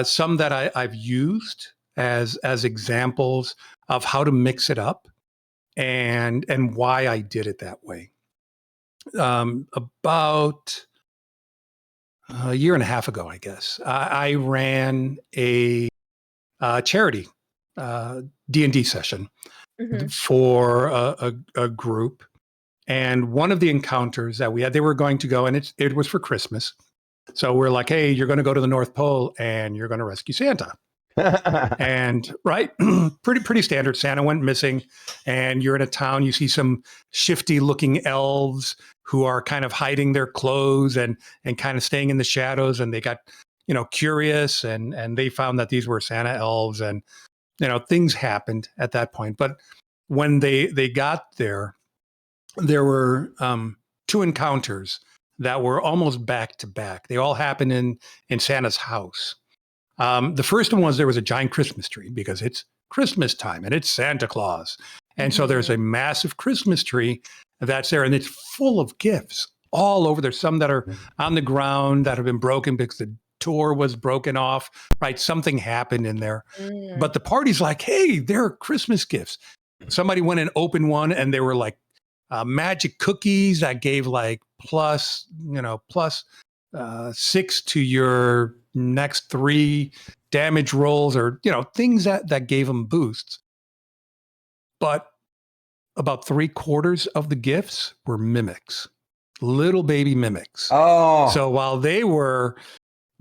some that I've used as examples of how to mix it up and why I did it that way. About a year and a half ago, I guess, I ran a charity D&D session for a group. And one of the encounters that we had, they were going to go, and it was for Christmas. So we're like, hey, you're going to go to the North Pole and you're going to rescue Santa. And pretty standard. Santa went missing, and you're in a town. You see some shifty looking elves who are kind of hiding their clothes and kind of staying in the shadows. And they got, curious, and they found that these were Santa elves, and, things happened at that point. But when they got there, there were 2 encounters that were almost back to back. They all happened in Santa's house. The first one was there was a giant Christmas tree because it's Christmas time and it's Santa Claus. And so there's a massive Christmas tree that's there, and it's full of gifts all over. There's some that are on the ground that have been broken because the door was broken off, right? Something happened in there. But the party's like, hey, there are Christmas gifts. Somebody went and opened one, and they were like magic cookies that gave like plus 6 to your next 3 damage rolls, or things that gave them boosts. But about 3/4 of the gifts were mimics, little baby mimics. Oh, so while they were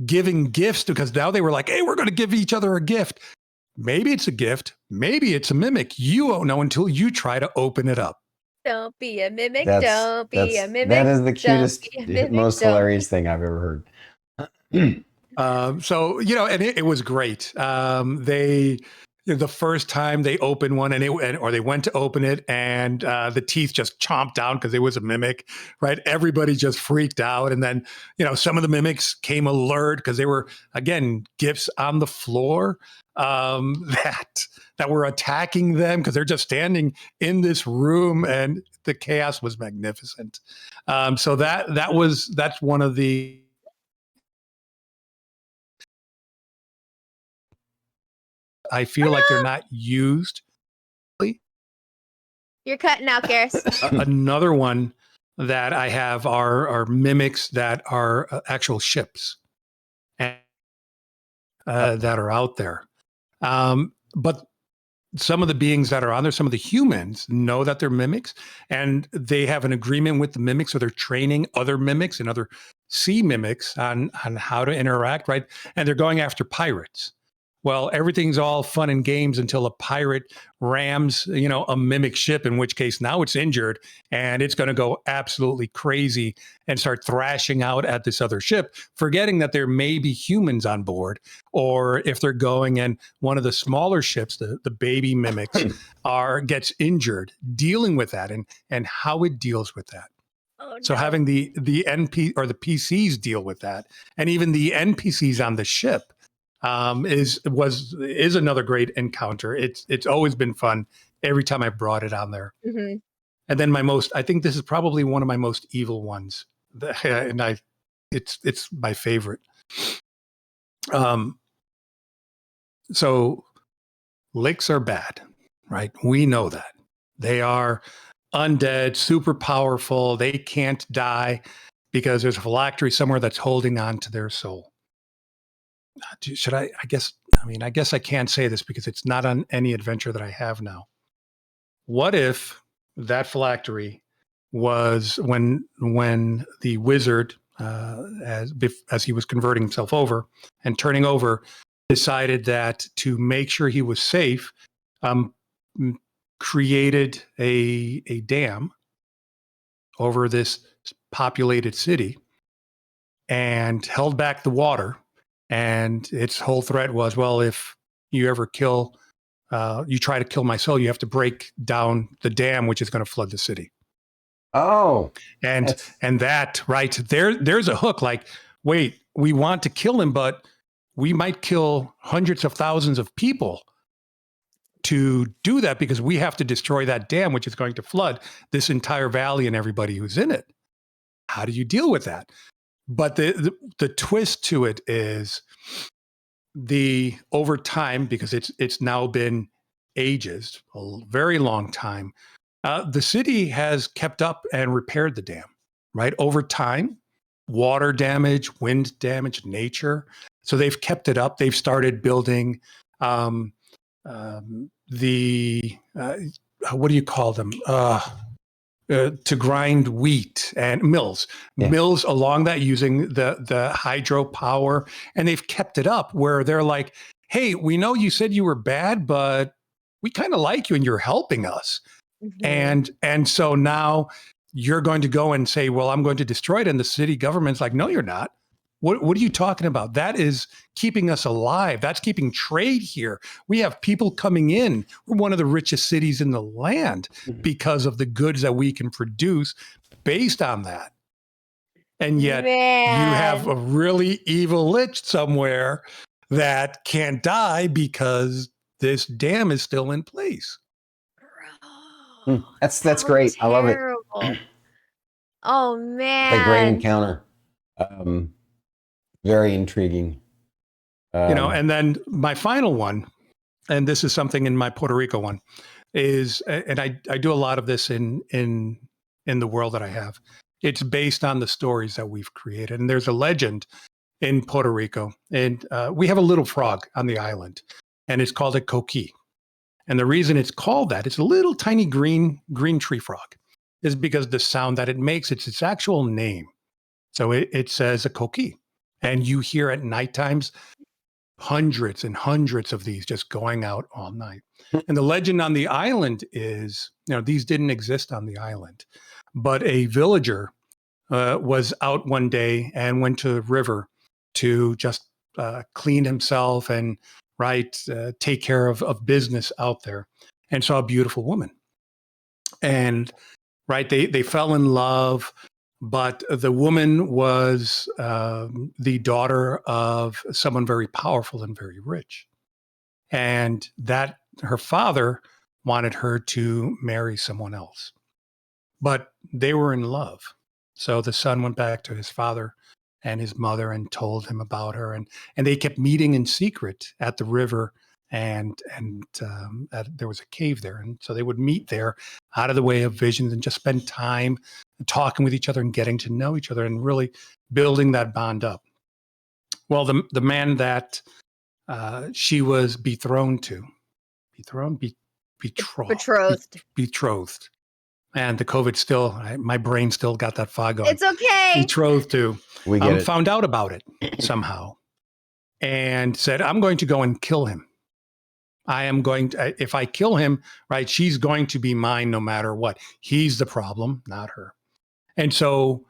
giving gifts, because now they were like, hey, we're going to give each other a gift. Maybe it's a gift, maybe it's a mimic. You won't know until you try to open it up. Don't be a mimic. Don't be a mimic. That is the cutest, most hilarious thing I've ever heard. So, and it was great. They, the first time they opened one or they went to open it, and the teeth just chomped down because it was a mimic, right? Everybody just freaked out. And then, some of the mimics came alert because they were, again, gifts on the floor that were attacking them because they're just standing in this room, and the chaos was magnificent. So that's one of the. I feel like they're not used. You're cutting out, Garrus. Another one that I have are mimics that are actual ships, and that are out there. But some of the beings that are on there, some of the humans know that they're mimics, and they have an agreement with the mimics, so they're training other mimics and other sea mimics on how to interact, right? And they're going after pirates. Well, everything's all fun and games until a pirate rams, a mimic ship, in which case now it's injured and it's going to go absolutely crazy and start thrashing out at this other ship, forgetting that there may be humans on board. Or if they're going and one of the smaller ships, the baby mimics, gets injured, dealing with that and how it deals with that. Oh, So no. having the NP or the PCs deal with that, and even the NPCs on the ship, is another great encounter. It's always been fun every time I brought it on there. Mhm. And then I think this is probably one of my most evil ones, and it's my favorite. So licks are bad, right? We know that. They are undead, super powerful. They can't die because there's a phylactery somewhere that's holding on to their soul. Should I guess I can't say this because it's not on any adventure that I have now. What if that phylactery was when the wizard, as he was converting himself over and turning over, decided that to make sure he was safe, created a dam over this populated city and held back the water. And its whole threat was, well, if you ever you try to kill my soul, you have to break down the dam, which is going to flood the city. Oh, and that right there's a hook. Like, wait, we want to kill him, but we might kill hundreds of thousands of people to do that because we have to destroy that dam, which is going to flood this entire valley and everybody who's in it. How do you deal with that? But the twist to it is over time, because it's now been ages, a very long time, the city has kept up and repaired the dam, right? Over time, water damage, wind damage, nature. So they've kept it up. They've started building what do you call them? To grind wheat, and mills along that using the hydropower, and they've kept it up where they're like, hey, we know you said you were bad, but we kind of like you and you're helping us. Mhm. And so now you're going to go and say, well, I'm going to destroy it. And the city government's like, no, you're not. What are you talking about? That is keeping us alive. That's keeping trade here. We have people coming in. We're one of the richest cities in the land because of the goods that we can produce based on that. And yet you have Man. a really evil lich somewhere that can't die because this dam is still in place. That's How great. I love it. terrible. Oh A great man. encounter. Very intriguing. And then my final one, and this is something in my Puerto Rico one, is, and I do a lot of this in the world that I have. It's based on the stories that we've created. And there's a legend in Puerto Rico, and we have a little frog on the island, and it's called a coqui. And the reason it's called that, it's a little tiny green tree frog, is because the sound that it makes, it's its actual name. So it says a coqui. And you hear at night times hundreds and hundreds of these just going out all night. And the legend on the island is, these didn't exist on the island, but a villager was out one day and went to the river to just clean himself and take care of business out there, and saw a beautiful woman. And they fell in love. But the woman was the daughter of someone very powerful and very rich. And that her father wanted her to marry someone else. But they were in love. So the son went back to his father and his mother and told him about her. And they kept meeting in secret at the river. And there was a cave there. And so they would meet there out of the way of visions and just spend time talking with each other and getting to know each other and really building that bond up. Well, the man that she was betrothed to, Betrothed. And the COVID still, my brain still got that fog going. It's okay. Betrothed to. We get it. Found out about it somehow and said, I'm going to go and kill him. I am going to, if I kill him, right, she's going to be mine no matter what. He's the problem, not her. And so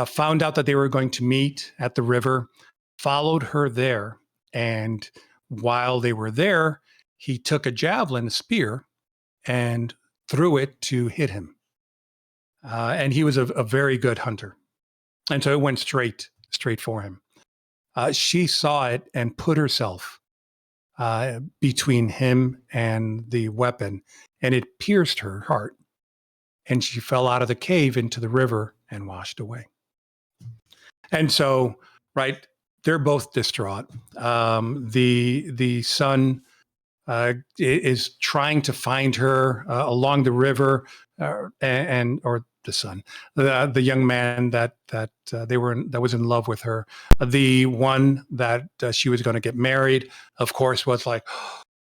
found out that they were going to meet at the river, followed her there. And while they were there, he took a javelin, a spear, and threw it to hit him. And he was a very good hunter. And so it went straight for him. She saw it and put herself between him and the weapon, and it pierced her heart. And she fell out of the cave into the river and washed away. And so, right, they're both distraught. The son is trying to find her along the river, or the son, the young man that was in love with her, the one that she was going to get married, of course, was like,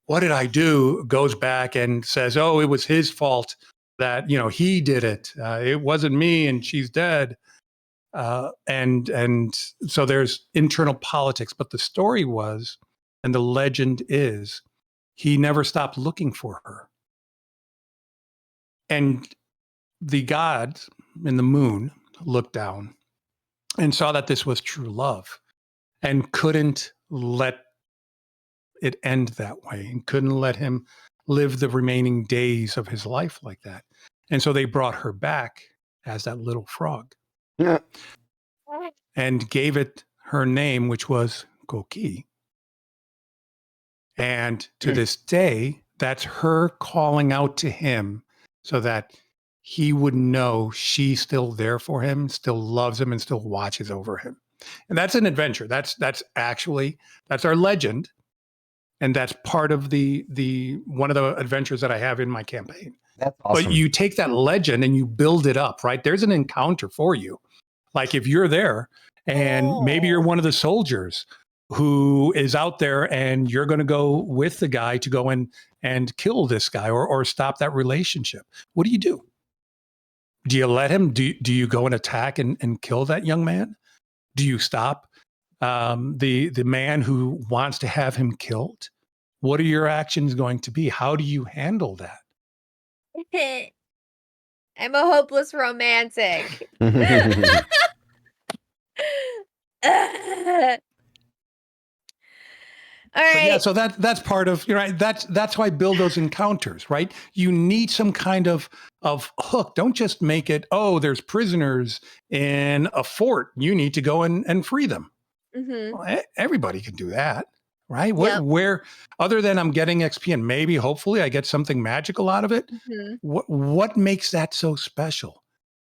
what did I do? Goes back and says, oh, it was his fault that, he did it. It wasn't me, and she's dead. And so there's internal politics, but the story was, and the legend is, he never stopped looking for her. And the gods in the moon looked down and saw that this was true love and couldn't let it end that way and couldn't let him live the remaining days of his life like that. And so they brought her back as that little frog. Yeah. And gave it her name, which was Koki. And to this day, that's her calling out to him so that he would know she's still there for him, still loves him, and still watches over him. And that's an adventure. That's our legend. And that's part of the one of the adventures that I have in my campaign. That's awesome. But you take that legend and you build it up, right? There's an encounter for you. Like if you're there and maybe you're one of the soldiers who is out there and you're going to go with the guy to go and kill this guy or stop that relationship. What do you do? Do you let him? Do you go and attack and kill that young man? Do you stop the man who wants to have him killed? What are your actions going to be? How do you handle that? I'm a hopeless romantic. All right. Yeah, so that's part of, right. That's why I build those encounters, right? You need some kind of hook. Don't just make it, oh, there's prisoners in a fort. You need to go and free them. Mm-hmm. Well, everybody can do that, right? Yep. Where other than I'm getting XP and maybe hopefully I get something magical out of it. Mm-hmm. What makes that so special?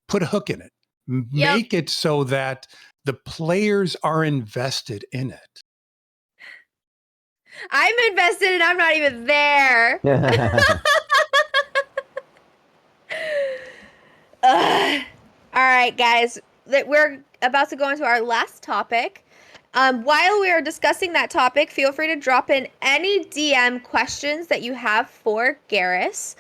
Put a hook in it. Make it so that the players are invested in it. I'm invested and I'm not even there. All right, guys, we're about to go into our last topic. While we are discussing that topic, feel free to drop in any DM questions that you have for Garrus.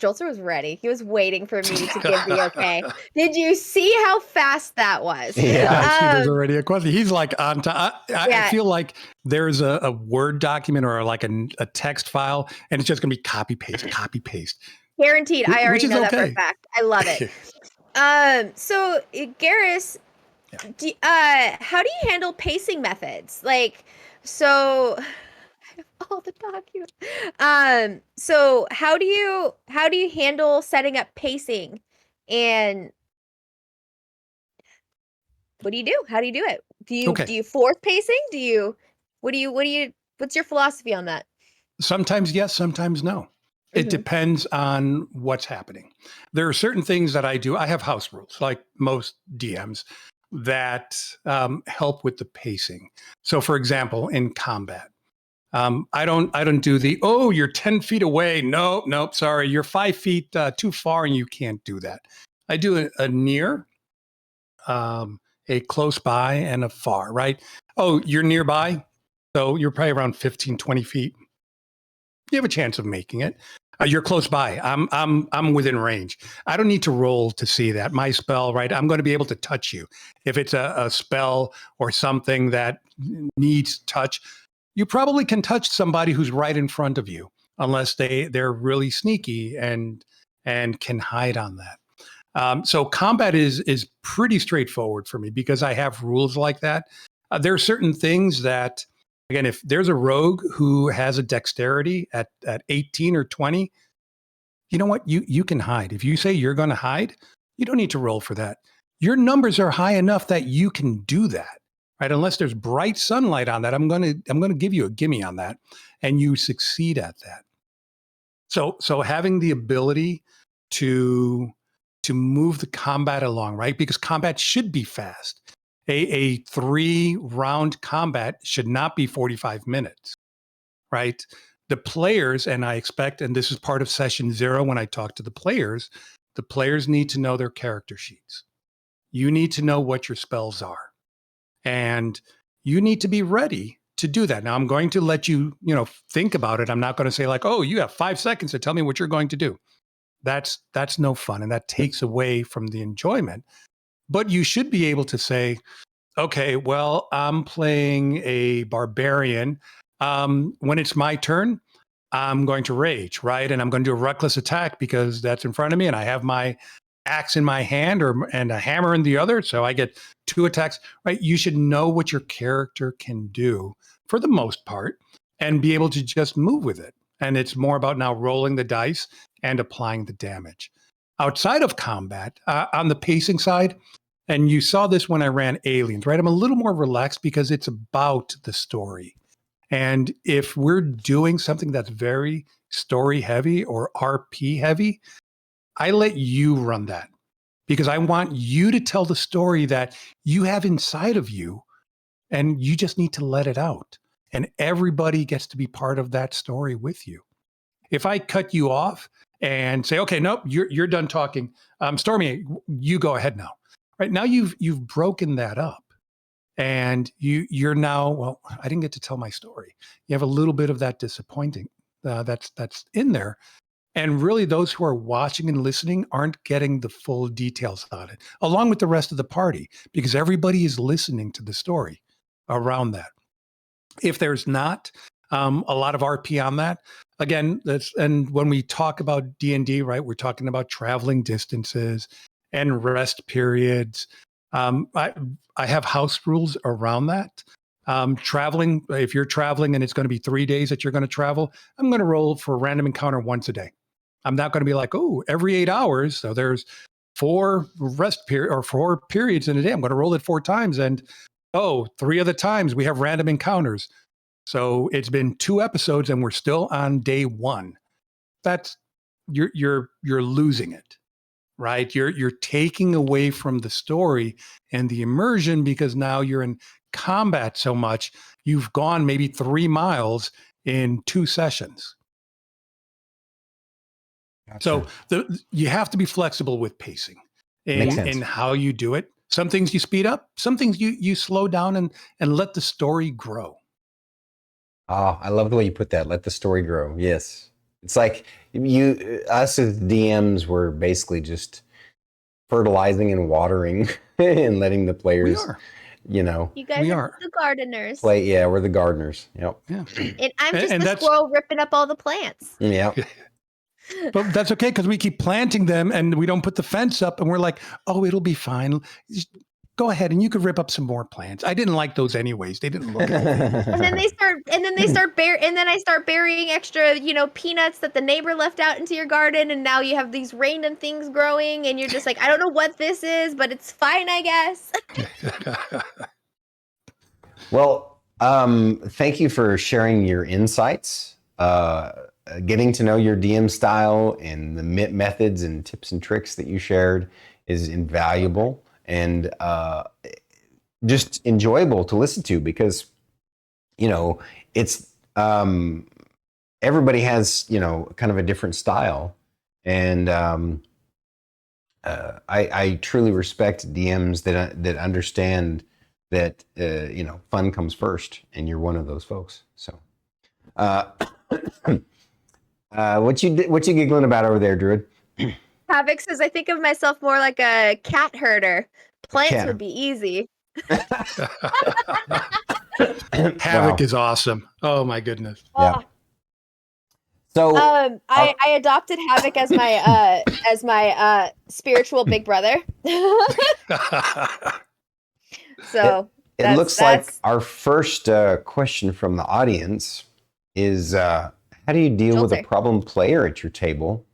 Jolter was ready. He was waiting for me to give the okay. Did you see how fast that was? Yeah. There's already a question. He's like on top. I feel like there's a Word document or like a text file, and it's just going to be copy, paste. Guaranteed. I already know that for a fact. I love it. So Garrus, how do you handle pacing methods? Like, so I have all the documents. So how do you handle setting up pacing, and what do you do? How do you do it? Do you force pacing? What's your philosophy on that? Sometimes yes, sometimes no. It depends on what's happening. There are certain things that I do. I have house rules, like most DMs, that help with the pacing. So, for example, in combat, I don't do the, oh, you're 10 feet away. Nope, sorry, you're 5 feet too far, and you can't do that. I do a near, a close by, and a far. Right? Oh, you're nearby. So you're probably around 15, 20 feet. You have a chance of making it. You're close by. I'm within range. I don't need to roll to see that. My spell, right? I'm going to be able to touch you. If it's a spell or something that needs touch, you probably can touch somebody who's right in front of you, unless they're really sneaky and can hide on that. So combat is pretty straightforward for me because I have rules like that. There are certain things that, again, if there's a rogue who has a dexterity at 18 or 20, you know what? You can hide. If you say you're going to hide, you don't need to roll for that. Your numbers are high enough that you can do that, right? Unless there's bright sunlight on that, I'm going to give you a gimme on that, and you succeed at that. So having the ability to move the combat along, right? Because combat should be fast. A 3-round combat should not be 45 minutes, right? The players, and I expect, and this is part of session 0 when I talk to the players need to know their character sheets. You need to know what your spells are. And you need to be ready to do that. Now, I'm going to let you, think about it. I'm not going to say like, oh, you have 5 seconds to tell me what you're going to do. That's no fun, and that takes away from the enjoyment. But you should be able to say, okay, well, I'm playing a barbarian. When it's my turn, I'm going to rage, right? And I'm going to do a reckless attack because that's in front of me, and I have my axe in my hand and a hammer in the other, so I get 2 attacks, right? You should know what your character can do for the most part and be able to just move with it. And it's more about now rolling the dice and applying the damage. Outside of combat, on the pacing side, and you saw this when I ran Aliens, right? I'm a little more relaxed because it's about the story. And if we're doing something that's very story heavy or RP heavy, I let you run that because I want you to tell the story that you have inside of you, and you just need to let it out. And everybody gets to be part of that story with you. If I cut you off and say, okay, nope, you're done talking. Stormy, you go ahead now. Right now, you've broken that up, and you're now, well, I didn't get to tell my story. You have a little bit of that disappointing that's in there, and really, those who are watching and listening aren't getting the full details on it, along with the rest of the party, because everybody is listening to the story around that. If there's not a lot of RP on that, again, and when we talk about D&D, right, we're talking about traveling distances and rest periods. I have house rules around that. Traveling, if you're traveling and it's going to be 3 days that you're going to travel, I'm going to roll for a random encounter once a day. I'm not going to be like, oh, every 8 hours. So there's 4 rest period or 4 periods in a day. I'm going to roll it 4 times. And 3 of the times we have random encounters. So it's been 2 episodes and we're still on day 1. That's you're losing it, right? You're taking away from the story and the immersion because now you're in combat so much. You've gone maybe 3 miles in 2 sessions. Gotcha. So you have to be flexible with pacing in how you do it. Some things you speed up, some things you slow down and let the story grow. Oh, I love the way you put that. Let the story grow. Yes. It's like us as DMs were basically just fertilizing and watering and letting the players, You guys are the gardeners. Play. Yeah, we're the gardeners. Yep. Yeah. And I'm just the squirrel ripping up all the plants. Yeah. But that's okay because we keep planting them and we don't put the fence up and we're like, oh, it'll be fine. Just go ahead and you could rip up some more plants. I didn't like those anyways. They didn't look good. And then I start burying extra, peanuts that the neighbor left out into your garden, and now you have these random things growing and you're just like, I don't know what this is, but it's fine, I guess. Well, thank you for sharing your insights. Getting to know your DM style and the methods and tips and tricks that you shared is invaluable and just enjoyable to listen to because, it's everybody has, kind of a different style. And I truly respect DMs that understand that fun comes first, and you're one of those folks. So, what you giggling about over there, Druid? Havoc says, I think of myself more like a cat herder. Plants Cat. would be easy. Havoc is awesome. Oh my goodness. Yeah. So I adopted Havoc as my spiritual big brother. So it looks like our first question from the audience is how do you deal with a problem player at your table?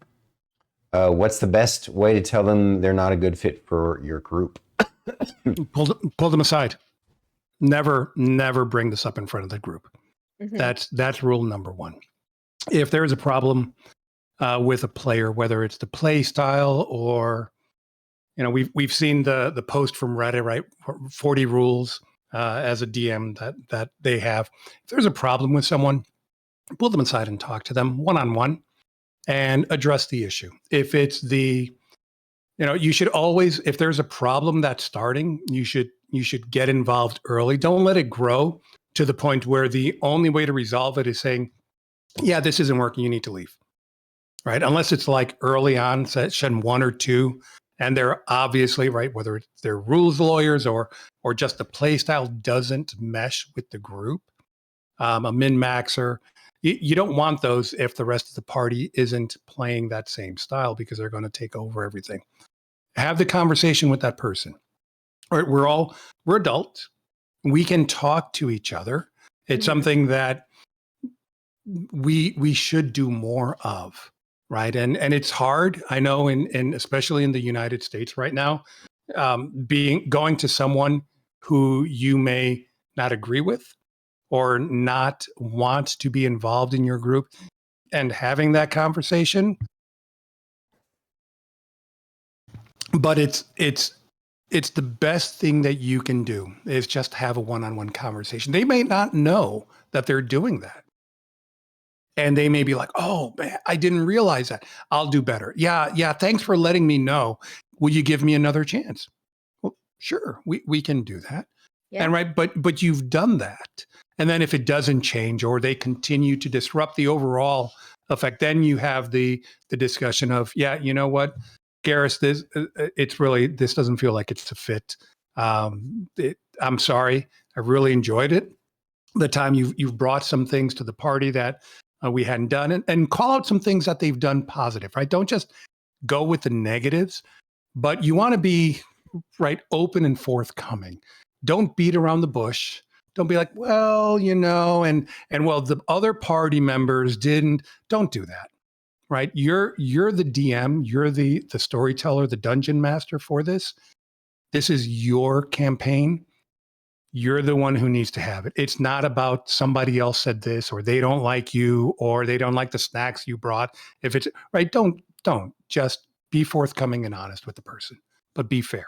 What's the best way to tell them they're not a good fit for your group? Pull them aside. Never bring this up in front of the group. Mm-hmm. That's rule number one. If there is a problem with a player, whether it's the play style or, we've seen the post from Reddit, right? 40 rules as a DM that they have. If there's a problem with someone, pull them aside and talk to them one-on-one and address the issue. If it's you should always, if there's a problem that's starting, you should get involved early. Don't let it grow to the point where the only way to resolve it is saying, yeah, this isn't working, you need to leave, right? Unless it's like early on, session 1 or 2, and they're obviously, right, whether they're rules lawyers or just the play style doesn't mesh with the group, a min-maxer, you don't want those if the rest of the party isn't playing that same style because they're going to take over everything. Have the conversation with that person. Right, we're adults. We can talk to each other. It's something that we should do more of, right? And it's hard, I know, in especially in the United States right now, going to someone who you may not agree with or not want to be involved in your group and having that conversation. But it's the best thing that you can do is just have a one-on-one conversation. They may not know that they're doing that. And they may be like, oh, man, I didn't realize that. I'll do better. Yeah. Thanks for letting me know. Will you give me another chance? Well, sure, we can do that. Yeah. And right, but you've done that. And then if it doesn't change or they continue to disrupt the overall effect, then you have the discussion of, yeah, you know what, Garrus, this doesn't feel like it's a fit. I'm sorry. I really enjoyed it. The time you've brought some things to the party that we hadn't done, and call out some things that they've done positive, right? Don't just go with the negatives, but you want to be right, open and forthcoming. Don't beat around the bush. Don't be like, well, and well, the other party members didn't. Don't do that. Right? You're the DM, you're the storyteller, the dungeon master for this. This is your campaign. You're the one who needs to have it. It's not about somebody else said this, or they don't like you, or they don't like the snacks you brought. If it's right, don't just be forthcoming and honest with the person, but be fair.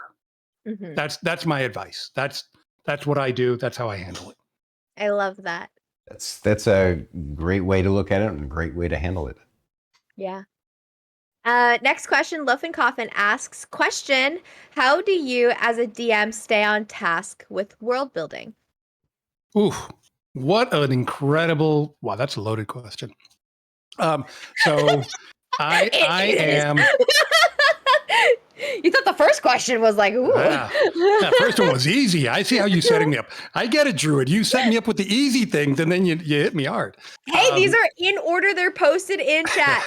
Mm-hmm. That's my advice. That's what I do. That's how I handle it. I love that. That's a great way to look at it and a great way to handle it. Yeah. Next question, Loaf and Coffin asks, question, how do you as a DM stay on task with world building? Ooh, what an incredible, wow, that's a loaded question. So I am... You thought the first question was like, ooh. Yeah, that first one was easy. I see how you're setting me up. I get it, Druid. You set me up with the easy things, and then you hit me hard. Hey, these are in order. They're posted in chat.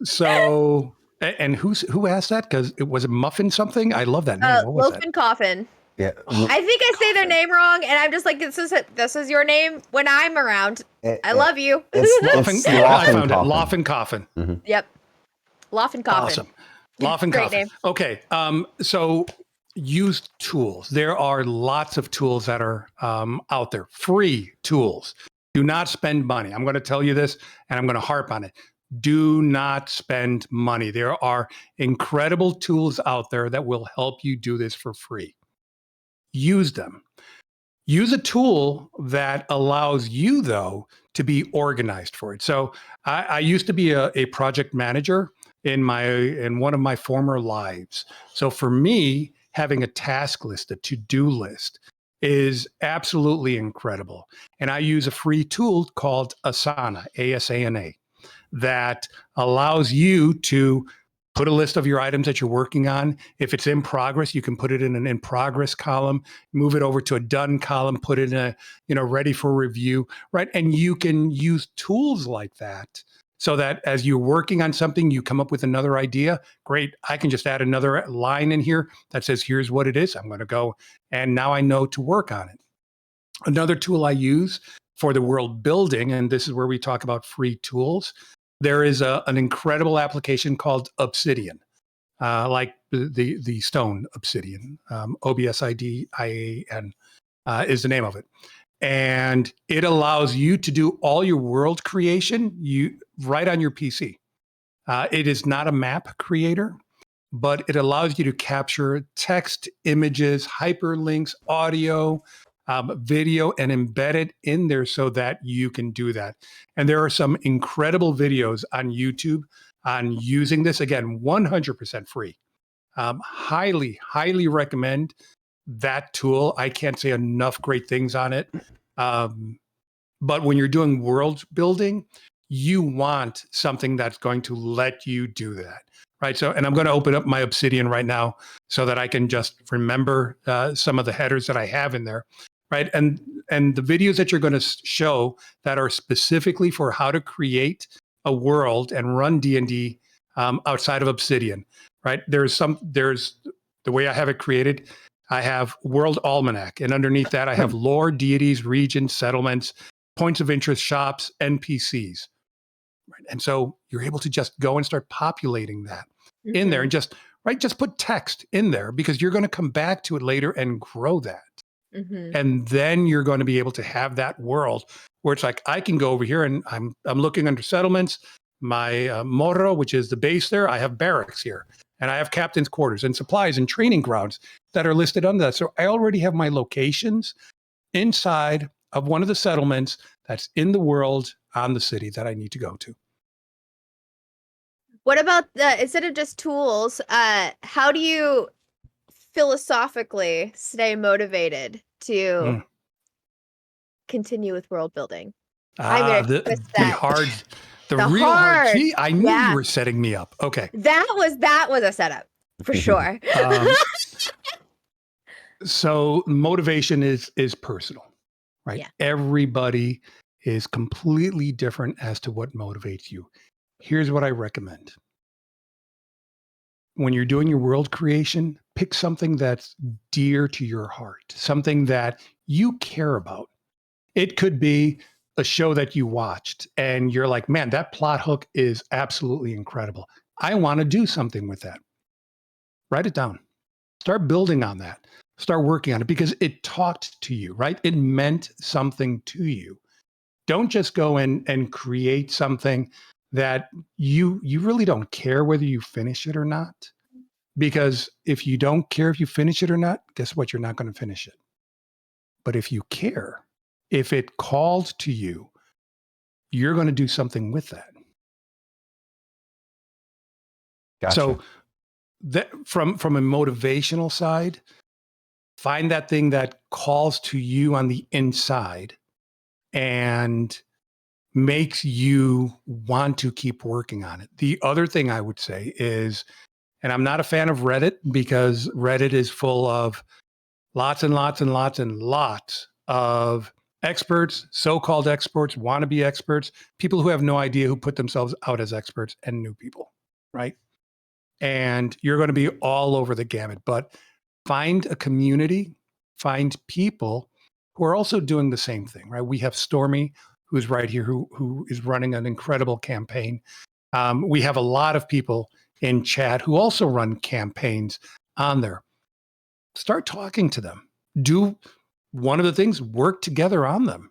So, and who asked that? Because it was Muffin something. I love that name. Loaf and Coffin. Yeah, I think I say their name wrong, and I'm just like, this is your name when I'm around. I love you. It's I found it. Loaf and Coffin. Mm-hmm. Yep. Loaf and Coffin. Awesome. Loaf and Coffin. Name. Okay. So use tools. There are lots of tools that are out there. Free tools. Do not spend money. I'm going to tell you this, and I'm going to harp on it. Do not spend money. There are incredible tools out there that will help you do this for free. Use them. Use a tool that allows you, though, to be organized for it. So I used to be a project manager in one of my former lives. So for me, having a task list, a to-do list is absolutely incredible. And I use a free tool called Asana, ASANA, that allows you to put a list of your items that you're working on. If it's in progress, you can put it in an in progress column, move it over to a done column, put it in a, ready for review, right? And you can use tools like that so that as you're working on something, you come up with another idea. Great. I can just add another line in here that says, here's what it is. I'm going to go. And now I know to work on it. Another tool I use for the world building, and this is where we talk about free tools, there is an incredible application called Obsidian, like the stone Obsidian, OBSIDIAN is the name of it. And it allows you to do all your world creation right on your PC. It is not a map creator, but it allows you to capture text, images, hyperlinks, audio, video, and embed it in there so that you can do that. And there are some incredible videos on YouTube on using this. Again, 100% free. Highly, highly recommend that tool. I can't say enough great things on it. But when you're doing world building, you want something that's going to let you do that, right? So, and I'm going to open up my Obsidian right now so that I can just remember some of the headers that I have in there, right? And the videos that you're going to show that are specifically for how to create a world and run D&D outside of Obsidian, right? There's the way I have it created. I have World Almanac, and underneath that I have lore, deities, regions, settlements, points of interest, shops, NPCs. Right? And so you're able to just go and start populating that in there and just put text in there because you're going to come back to it later and grow that. And then you're going to be able to have that world where it's like, I can go over here and I'm looking under settlements, my Morro, which is the base there. I have barracks here. And I have captain's quarters and supplies and training grounds that are listed under that. So I already have my locations inside of one of the settlements that's in the world on the city that I need to go to. What about instead of just tools, how do you philosophically stay motivated to continue with world building? The real hard. Gee, I knew you were setting me up. Okay. That was a setup for sure. So motivation is personal, right? Yeah. Everybody is completely different as to what motivates you. Here's what I recommend. When you're doing your world creation, pick something that's dear to your heart, something that you care about. It could be a show that you watched and you're like, man, that plot hook is absolutely incredible. I want to do something with that. Write it down. Start building on that. Start working on it because it talked to you, right? It meant something to you. Don't just go and create something that you really don't care whether you finish it or not. Because if you don't care if you finish it or not, guess what? You're not going to finish it. But if you care, if it called to you, you're going to do something with that. Gotcha. So that from a motivational side, find that thing that calls to you on the inside and makes you want to keep working on it. The other thing I would say is, and I'm not a fan of Reddit because Reddit is full of lots and lots and lots and lots of experts, so-called experts, wannabe experts, people who have no idea who put themselves out as experts, and new people, right? And you're going to be all over the gamut, but find a community, find people who are also doing the same thing, right? We have Stormy, who's right here, who is running an incredible campaign. We have a lot of people in chat who also run campaigns on there. Start talking to them. Do one of the things, work together on them.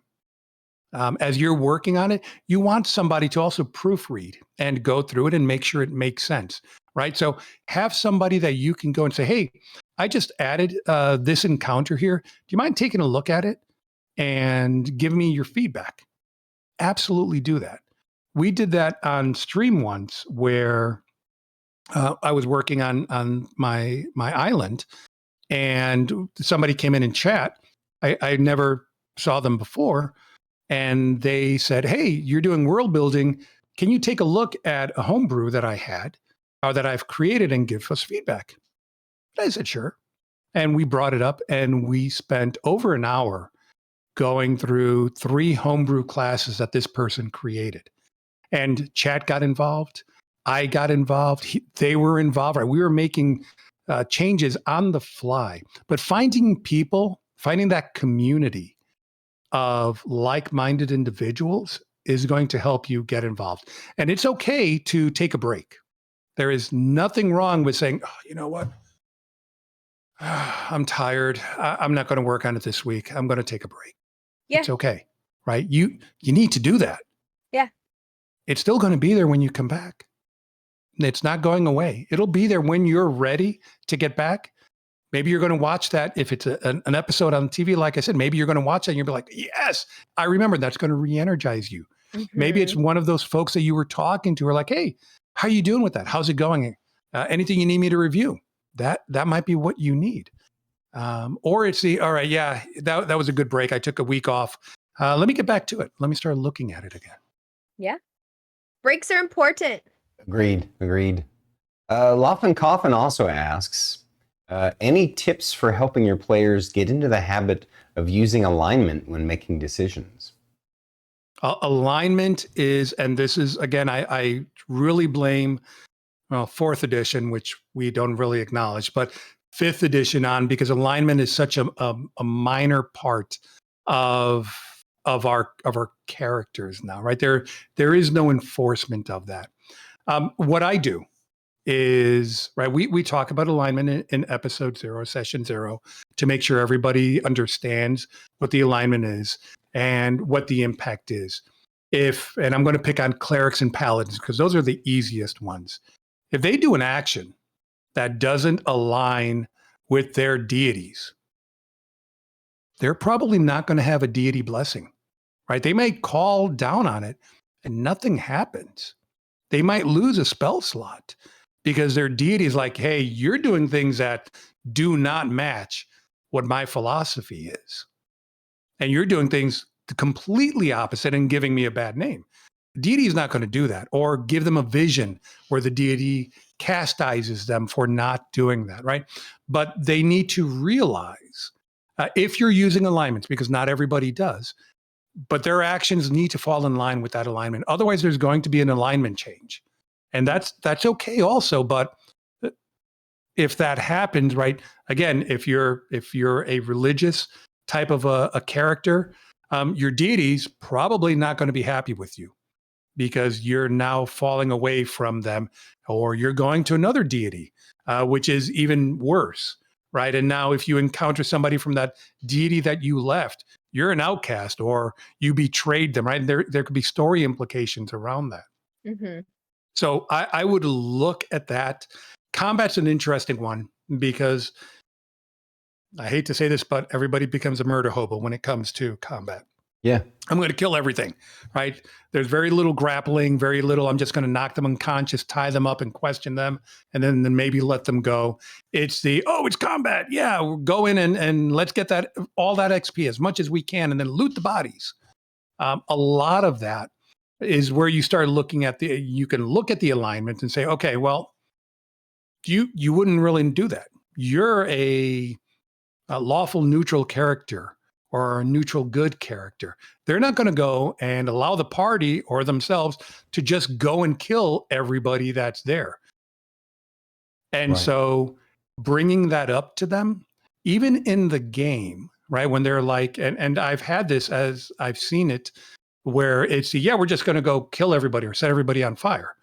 As you're working on it, you want somebody to also proofread and go through it and make sure it makes sense, right? So have somebody that you can go and say, hey, I just added this encounter here. Do you mind taking a look at it and give me your feedback? Absolutely do that. We did that on stream once where I was working on my island, and somebody came in and chat. I never saw them before. And they said, hey, you're doing world building. Can you take a look at a homebrew that I had or that I've created and give us feedback? And I said, sure. And we brought it up and we spent over an hour going through 3 homebrew classes that this person created. And chat got involved. I got involved. They were involved. Right? We were making changes on the fly. But finding people, finding that community of like-minded individuals is going to help you get involved. And it's okay to take a break. There is nothing wrong with saying, oh, you know what? I'm tired. I'm not going to work on it this week. I'm going to take a break. Yeah. It's okay, right? You need to do that. Yeah. It's still going to be there when you come back. It's not going away. It'll be there when you're ready to get back. Maybe you're going to watch that. If it's an episode on TV, like I said, maybe you're going to watch that and you'll be like, yes, I remember. That's going to re-energize you. Mm-hmm. Maybe it's one of those folks that you were talking to are like, hey, how are you doing with that? How's it going? Anything you need me to review? That might be what you need. Or it's all right, yeah, that was a good break. I took a week off. Let me get back to it. Let me start looking at it again. Yeah. Breaks are important. Agreed. Laughlin Coffin also asks, any tips for helping your players get into the habit of using alignment when making decisions? Alignment is, and this is, again, I really blame 4th edition, which we don't really acknowledge, but 5th edition on, because alignment is such a minor part of our characters now, right? There is no enforcement of that. What I do is, right, we talk about alignment in episode 0, session 0, to make sure everybody understands what the alignment is and what the impact is. And I'm going to pick on clerics and paladins because those are the easiest ones. If they do an action that doesn't align with their deities, they're probably not going to have a deity blessing, right? They may call down on it and nothing happens. They might lose a spell slot because their deity is like, hey, you're doing things that do not match what my philosophy is. And you're doing things completely opposite and giving me a bad name. The deity is not going to do that, or give them a vision where the deity chastises them for not doing that, right? But they need to realize if you're using alignments, because not everybody does, but their actions need to fall in line with that alignment. Otherwise, there's going to be an alignment change. And that's okay also. But if that happens, right, again, if you're a religious type of a character, your deity's probably not going to be happy with you because you're now falling away from them, or you're going to another deity, which is even worse, right? And now if you encounter somebody from that deity that you left, you're an outcast, or you betrayed them, right? There could be story implications around that. Mm-hmm. So I would look at that. Combat's an interesting one because I hate to say this, but everybody becomes a murder hobo when it comes to combat. Yeah. I'm going to kill everything, right? There's very little grappling, very little. I'm just going to knock them unconscious, tie them up and question them, and then maybe let them go. It's it's combat. Yeah, we'll go in and let's get all that XP as much as we can and then loot the bodies. A lot of that is where you start looking at you can look at the alignment and say, okay, well, you wouldn't really do that. You're a lawful neutral character or a neutral good character. They're not going to go and allow the party or themselves to just go and kill everybody that's there. And right. So bringing that up to them, even in the game, right? When they're like, and I've had this as I've seen it, where it's, we're just going to go kill everybody or set everybody on fire.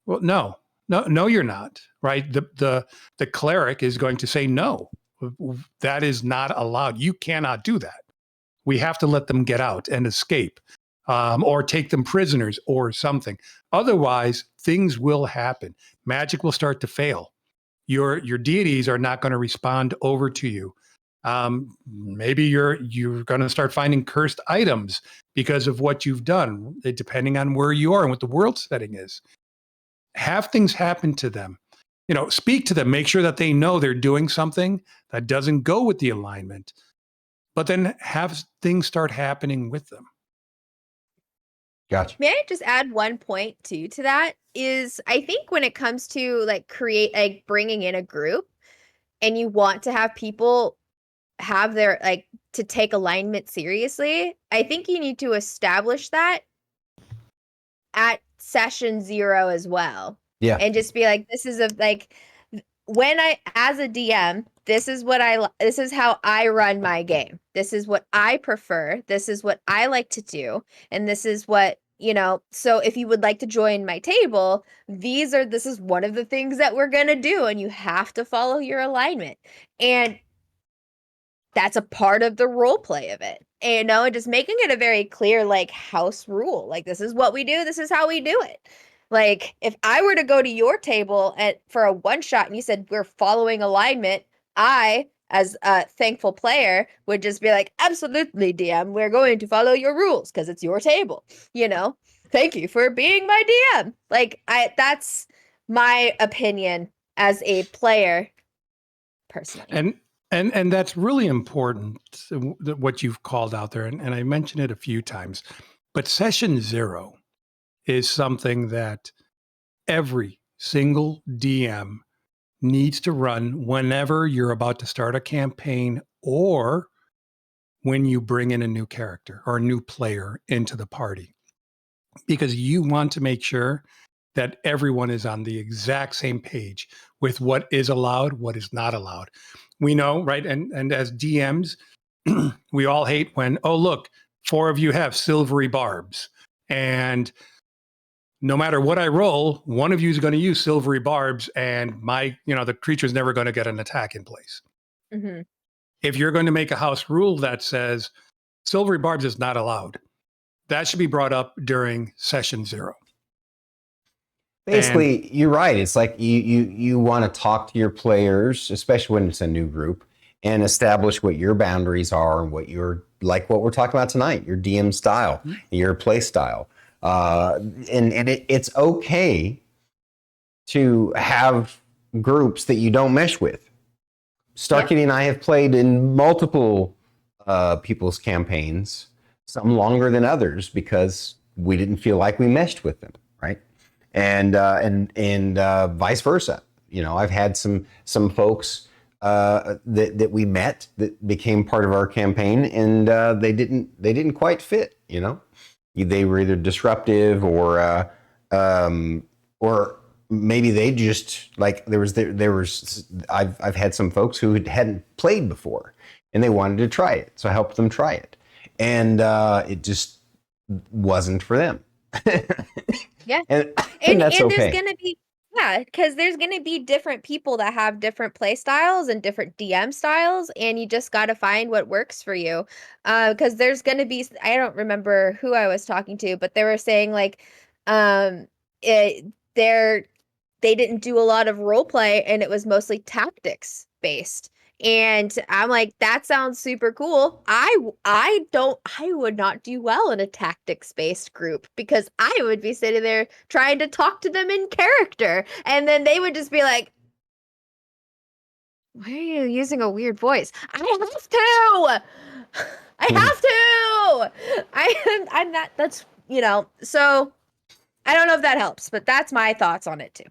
Well, no, you're not, right? The cleric is going to say, no, that is not allowed. You cannot do that. We have to let them get out and escape, or take them prisoners or something. Otherwise, things will happen. Magic will start to fail. Your deities are not going to respond over to you. Maybe you're going to start finding cursed items because of what you've done, depending on where you are and what the world setting is. Have things happen to them. speak to them, make sure that they know they're doing something that doesn't go with the alignment, but then have things start happening with them. Gotcha. May I just add one point too to that is I think when it comes to bringing in a group and you want to have people have their to take alignment seriously, I think you need to establish that at session 0 as well. Yeah. And just be like, this is when I, as a DM, this is how I run my game. This is what I prefer. This is what I like to do. And this is what, so if you would like to join my table, this is one of the things that we're going to do. And you have to follow your alignment. And that's a part of the role play of it. And, just making it a very clear, house rule. This is what we do. This is how we do it. If I were to go to your table for a one shot and you said we're following alignment, I, as a thankful player, would just be like, absolutely, DM, we're going to follow your rules because it's your table. Thank you for being my DM. That's my opinion as a player, personally. And that's really important, what you've called out there. And I mentioned it a few times, but session 0 is something that every single DM needs to run whenever you're about to start a campaign or when you bring in a new character or a new player into the party. Because you want to make sure that everyone is on the exact same page with what is allowed, what is not allowed. We know, right? And as DMs, we all hate when, oh, look, 4 of you have silvery barbs. And no matter what I roll, one of you is going to use silvery barbs and the creature's never going to get an attack in place. Mm-hmm. If you're going to make a house rule that says silvery barbs is not allowed, that should be brought up during session 0. Basically, you're right. It's like you want to talk to your players, especially when it's a new group, and establish what your boundaries are and what we're talking about tonight, your DM style, your play style. It's okay to have groups that you don't mesh with. Starkey and I have played in multiple people's campaigns, some longer than others because we didn't feel like we meshed with them, right? And vice versa. I've had some folks that we met that became part of our campaign, and they didn't quite fit. They were either disruptive or maybe they just I've had some folks who hadn't played before and they wanted to try it, so I helped them try it, and it just wasn't for them. Yeah. and there's that's okay. gonna be because there's gonna be different people that have different play styles and different DM styles, and you just gotta find what works for you. Because there's gonna be, I don't remember who I was talking to, but they were saying they didn't do a lot of role play and it was mostly tactics based. And I'm like, that sounds super cool. I would not do well in a tactics-based group because I would be sitting there trying to talk to them in character. And then they would just be like, why are you using a weird voice? I have to! I'm not, that's, so I don't know if that helps, but that's my thoughts on it too.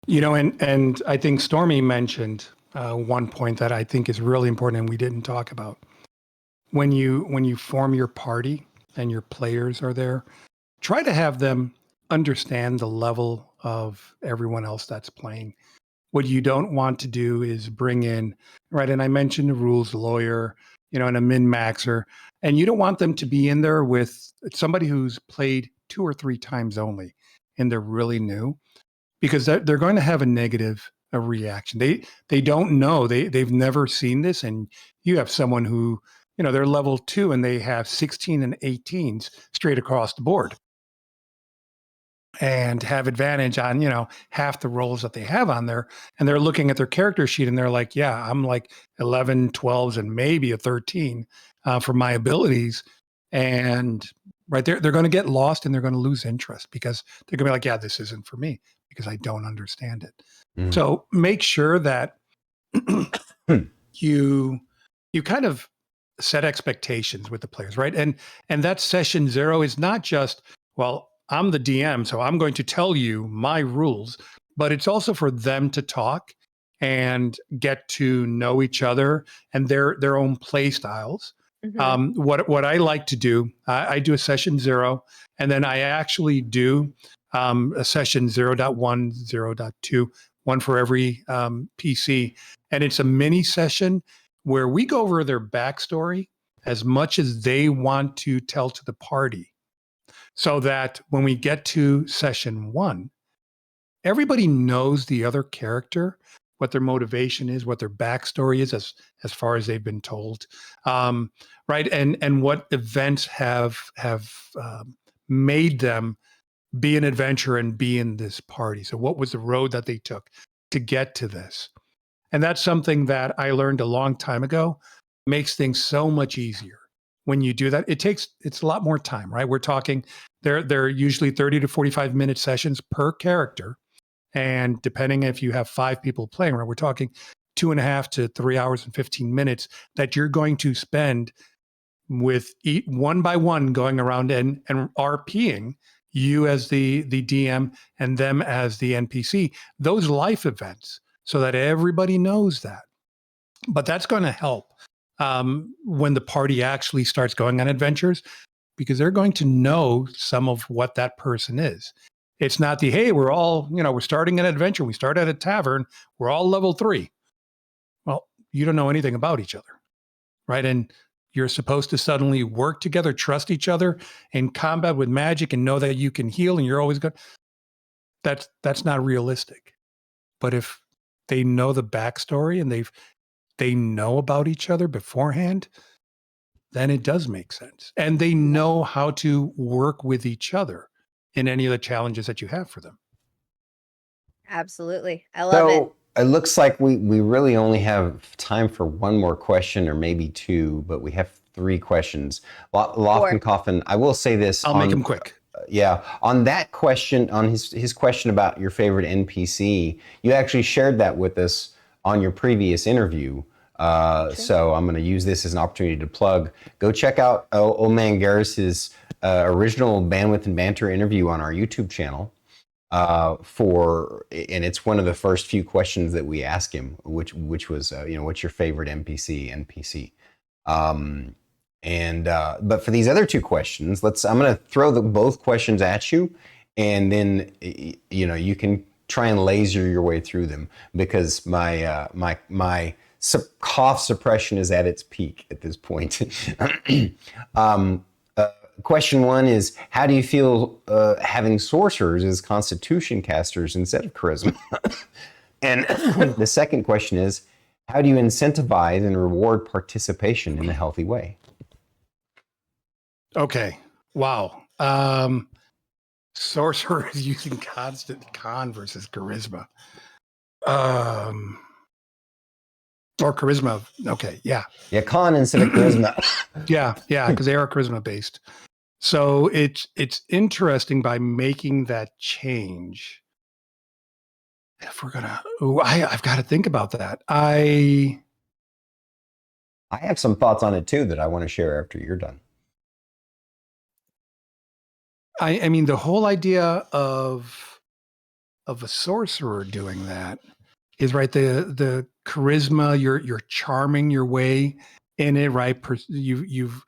And I think Stormy mentioned one point that I think is really important and we didn't talk about. When you form your party and your players are there, try to have them understand the level of everyone else that's playing. What you don't want to do is bring in, right, and I mentioned the rules lawyer, and a min-maxer, and you don't want them to be in there with somebody who's played 2 or 3 times only and they're really new, because they're going to have a negative reaction. They don't know, they've never seen this, and you have someone who, they're level 2 and they have 16 and 18s straight across the board and have advantage on, half the rolls that they have on there. And they're looking at their character sheet and they're like, yeah, I'm like 11, 12s, and maybe a 13 for my abilities. And right? They're going to get lost and they're going to lose interest because they're going to be like, yeah, this isn't for me because I don't understand it. Mhm. So make sure that you kind of set expectations with the players, right? And that session 0 is not just, well, I'm the DM, so I'm going to tell you my rules, but it's also for them to talk and get to know each other and their own play styles. Mhm. What I like to do, I do a session 0, and then I actually do a session 0.1, 0.2, one for every PC. And it's a mini session where we go over their backstory as much as they want to tell to the party, so that when we get to session 1, everybody knows the other character, what their motivation is, what their backstory is, as far as they've been told, right? And what events have made them be an adventurer and be in this party. So what was the road that they took to get to this? And that's something that I learned a long time ago. Makes things so much easier when you do that. It's a lot more time, right? We're talking they're usually 30 to 45-minute sessions per character. And depending if you have 5 people playing, right, we're talking 2.5 to 3 hours and 15 minutes that you're going to spend with one by one going around and RPing you as the DM and them as the NPC, those life events, so that everybody knows that. But that's going to help when the party actually starts going on adventures, because they're going to know some of what that person is. It's not the, hey, we're all, we're starting an adventure. We start at a tavern. We're all level 3. Well, you don't know anything about each other, right? And you're supposed to suddenly work together, trust each other in combat with magic, and know that you can heal and you're always good. That's not realistic. But if they know the backstory and they know about each other beforehand, then it does make sense. And they know how to work with each other in any of the challenges that you have for them. Absolutely. I love it. So it looks like we really only have time for one more question or maybe 2, but we have 3 questions. Lofton Coffin, I will say this. I'll make them quick. Yeah, on that question, on his question about your favorite NPC, you actually shared that with us on your previous interview. So I'm going to use this as an opportunity to plug. Go check out OldManGeras' original Bandwidth and Banter interview on our YouTube channel. And it's one of the first few questions that we ask him, which was, what's your favorite NPC? But for these other 2 questions, I'm going to throw both questions at you, and then you can try and laser your way through them, because my cough suppression is at its peak at this point. Question 1 is, how do you feel having sorcerers as constitution casters instead of charisma? And the second question is, how do you incentivize and reward participation in a healthy way? Okay. Wow. Sorcerers using constant con versus charisma. Or charisma. Okay. Yeah. Yeah, con instead of charisma. Yeah. Because they are charisma based. So it's interesting by making that change. If we're gonna, I've got to think about that. I have some thoughts on it too that I want to share after you're done. I mean, the whole idea of a sorcerer doing that is right. The charisma, you're charming your way in it, right? You've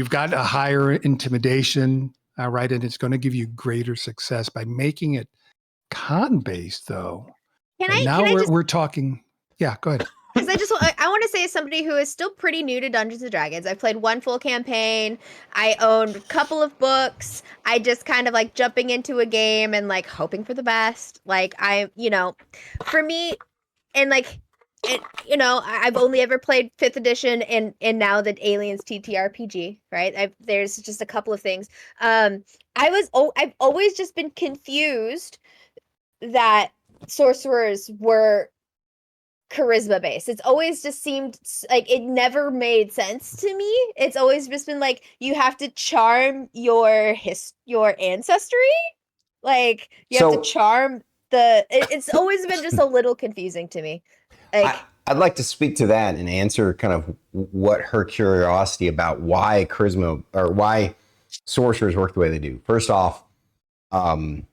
got a higher intimidation, right? And it's going to give you greater success by making it con-based, though. We're talking. Yeah, go ahead. Because I want to say, as somebody who is still pretty new to Dungeons and Dragons, I've played 1 full campaign. I owned a couple of books. I just kind of like jumping into a game and like hoping for the best. Like for me, and like it, I've only ever played 5th edition and now the Aliens TTRPG, right? There's just a couple of things. I've always just been confused that sorcerers were charisma based. It's always just seemed like it never made sense to me. It's always just been like you have to charm your ancestry. Like you have to So charm it's always been just a little confusing to me. Like I'd like to speak to that and answer kind of what her curiosity about why charisma or why sorcerers work the way they do. First off, originally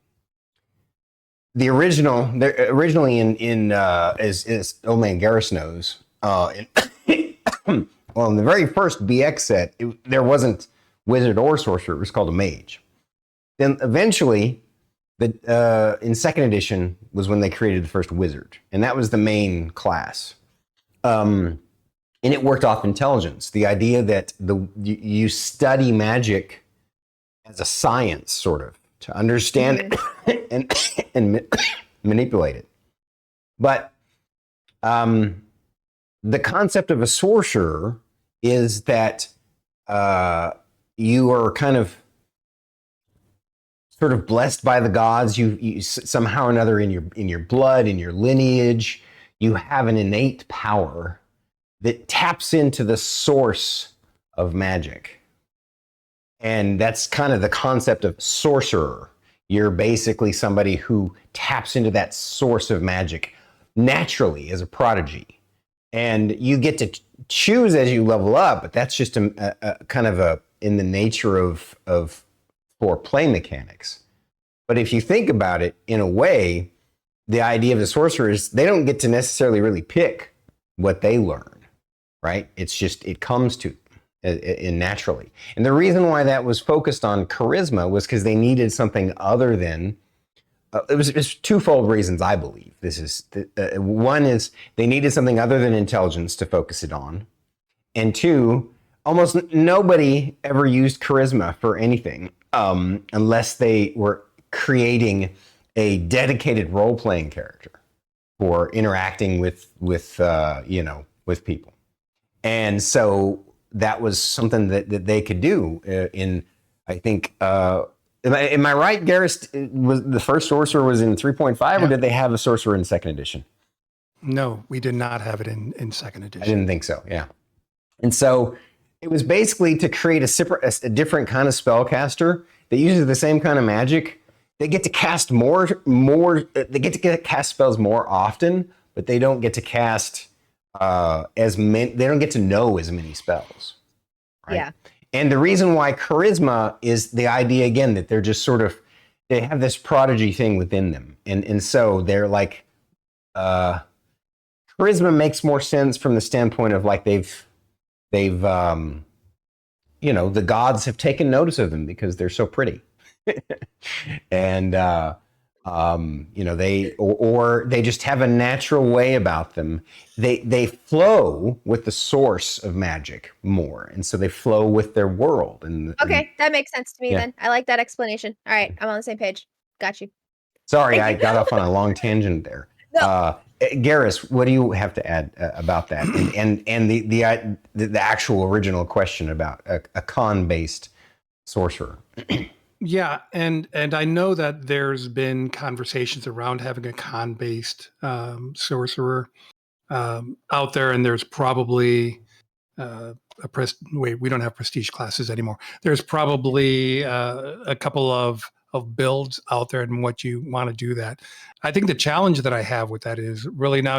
in as OldManGeras knows, well, in the very first BX set, there wasn't wizard or sorcerer. It was called a mage. Then eventually, in second edition was when they created the first wizard, and that was the main class. And it worked off intelligence. The idea that you study magic as a science, sort of, to understand and manipulate it. But the concept of a sorcerer is that you are kind of sort of blessed by the gods. You somehow or another in your blood, in your lineage, you have an innate power that taps into the source of magic. And that's kind of the concept of sorcerer. You're basically somebody who taps into that source of magic naturally as a prodigy. And you get to choose as you level up, but that's just a kind of in the nature of for play mechanics. But if you think about it in a way, the idea of the sorcerer is they don't get to necessarily really pick what they learn, right? It's just, it comes to naturally. And the reason why that was focused on charisma was because they needed something other than, it's twofold reasons, I believe. This is, one is they needed something other than intelligence to focus it on. And two, almost nobody ever used charisma for anything unless they were creating a dedicated role-playing character for interacting with people. And so that was something that they could do in, I think, am I right, Garrus? Was the first sorcerer was in 3.5 or did they have a sorcerer in second edition? No, we did not have it in second edition. I didn't think so, yeah. And so it was basically to create a different kind of spellcaster that uses the same kind of magic. They get to cast they get to cast spells more often, but they don't get to cast as many, they don't get to know as many spells. Right? Yeah. And the reason why charisma is the idea, again, that they're just sort of, they have this prodigy thing within them. And so they're like, charisma makes more sense from the standpoint of like they've the gods have taken notice of them because they're so pretty. And they just have a natural way about them. They flow with the source of magic more, and so they flow with their world. Okay, that makes sense to me. Yeah. Then I like that explanation. All right, I'm on the same page. Got you. Sorry, I got off on a long tangent there. No. Garrus, what do you have to add about that? And the actual original question about a con-based sorcerer. Yeah, and I know that there's been conversations around having a con-based sorcerer out there, and there's probably we don't have prestige classes anymore. There's probably a couple of builds out there and what you want to do that. I think the challenge that I have with that is really now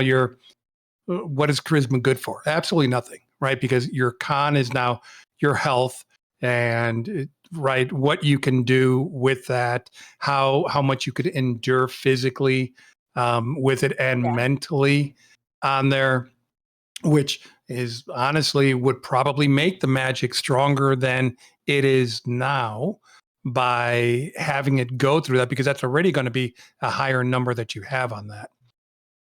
what is charisma good for? Absolutely nothing, right? Because your con is now your health and right, what you can do with that, how much you could endure physically with it and mentally on there, which is honestly would probably make the magic stronger than it is now by having it go through that, because that's already going to be a higher number that you have on that.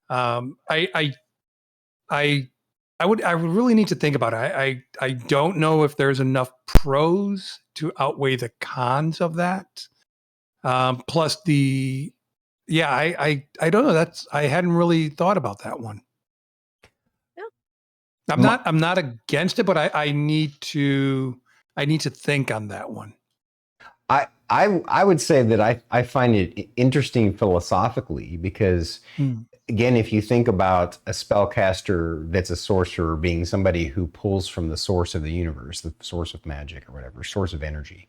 I would really need to think about it. I don't know if there's enough pros to outweigh the cons of that. Plus I don't know. I hadn't really thought about that one. No. I'm not against it, but I need to think on that one. I would say that I find it interesting philosophically because, again, if you think about a spellcaster that's a sorcerer being somebody who pulls from the source of the universe, the source of magic or whatever, source of energy,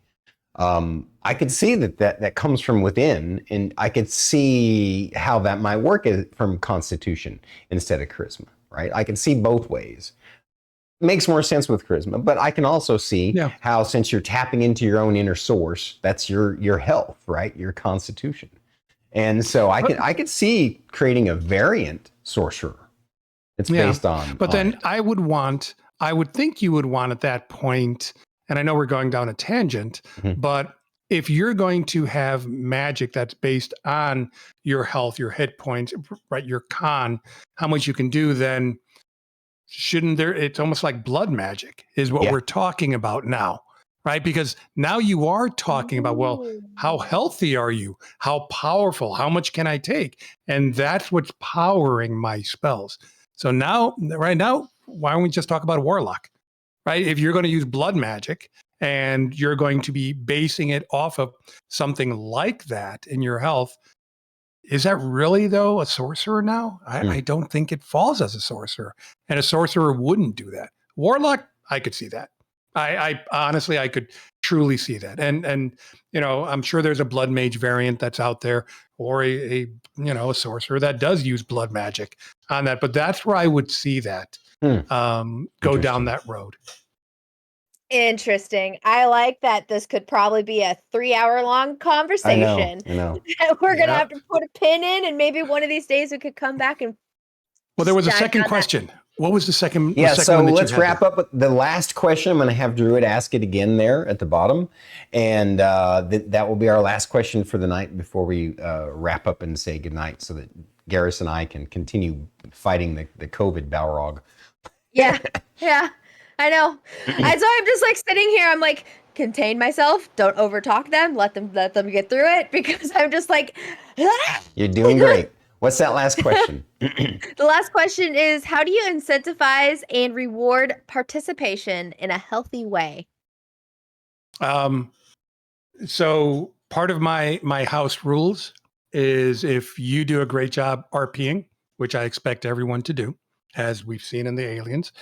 I could see that comes from within, and I could see how that might work from constitution instead of charisma, right? I can see both ways. Makes more sense with charisma, but I can also see how, since you're tapping into your own inner source, that's your health, right? Your constitution. And so I could see creating a variant sorcerer. It's based on. But then I would think you would want at that point, and I know we're going down a tangent, but if you're going to have magic that's based on your health, your hit points, right, your con, how much you can do, then shouldn't there, it's almost like blood magic is what we're talking about now, right? Because now you are talking about, well, how healthy are you? How powerful? How much can I take? And that's what's powering my spells. So now, right now, why don't we just talk about a warlock, right? If you're going to use blood magic and you're going to be basing it off of something like that in your health, is that really, though, a sorcerer now? I don't think it falls as a sorcerer. And a sorcerer wouldn't do that. Warlock, I could see that. I honestly, I could truly see that. And you know, I'm sure there's a blood mage variant that's out there, or a sorcerer that does use blood magic on that. But that's where I would see that go down that road. Interesting. I like that this could probably be a 3-hour-long conversation. I know. We're going to have to put a pin in, and maybe one of these days we could come back and. Well, there was a second question. What was the second? Yeah, the second so one that let's you had wrap up with the last question. I'm going to have Druid ask it again there at the bottom. And that will be our last question for the night before we wrap up and say goodnight so that Garrus and I can continue fighting the COVID Balrog. Yeah, I know. And so I'm just like sitting here. I'm like, contain myself. Don't overtalk them. Let them get through it, because I'm just like. You're doing great. What's that last question? The last question is, how do you incentivize and reward participation in a healthy way? So part of my house rules is, if you do a great job RPing, which I expect everyone to do, as we've seen in the Aliens,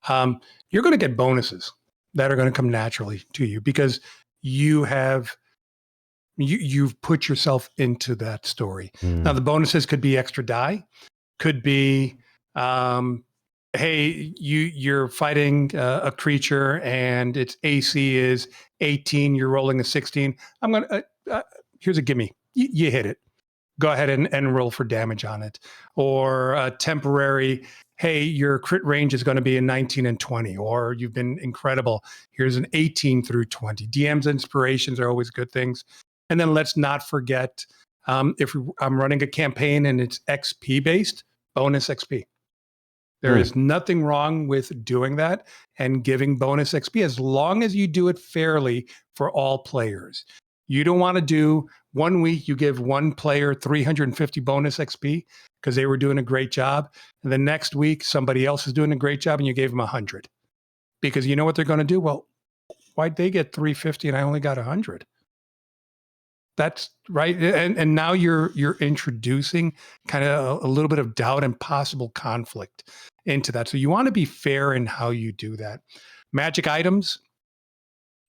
you're going to get bonuses that are going to come naturally to you, because you've put yourself into that story. Now, the bonuses could be extra die, could be, hey, you're fighting a creature and its AC is 18, you're rolling a 16. I'm going to, here's a gimme. You hit it. Go ahead and roll for damage on it. Or a temporary, hey, your crit range is going to be a 19 and 20, or you've been incredible. Here's an 18 through 20. DM's inspirations are always good things. And then let's not forget, if I'm running a campaign and it's XP based, bonus XP. There is nothing wrong with doing that and giving bonus XP, as long as you do it fairly for all players. You don't want to do 1 week, you give one player 350 bonus XP because they were doing a great job. And the next week, somebody else is doing a great job and you gave them 100. Because you know what they're going to do? Well, why'd they get 350 and I only got 100? That's right. And now you're introducing kind of a little bit of doubt and possible conflict into that. So you want to be fair in how you do that. Magic items,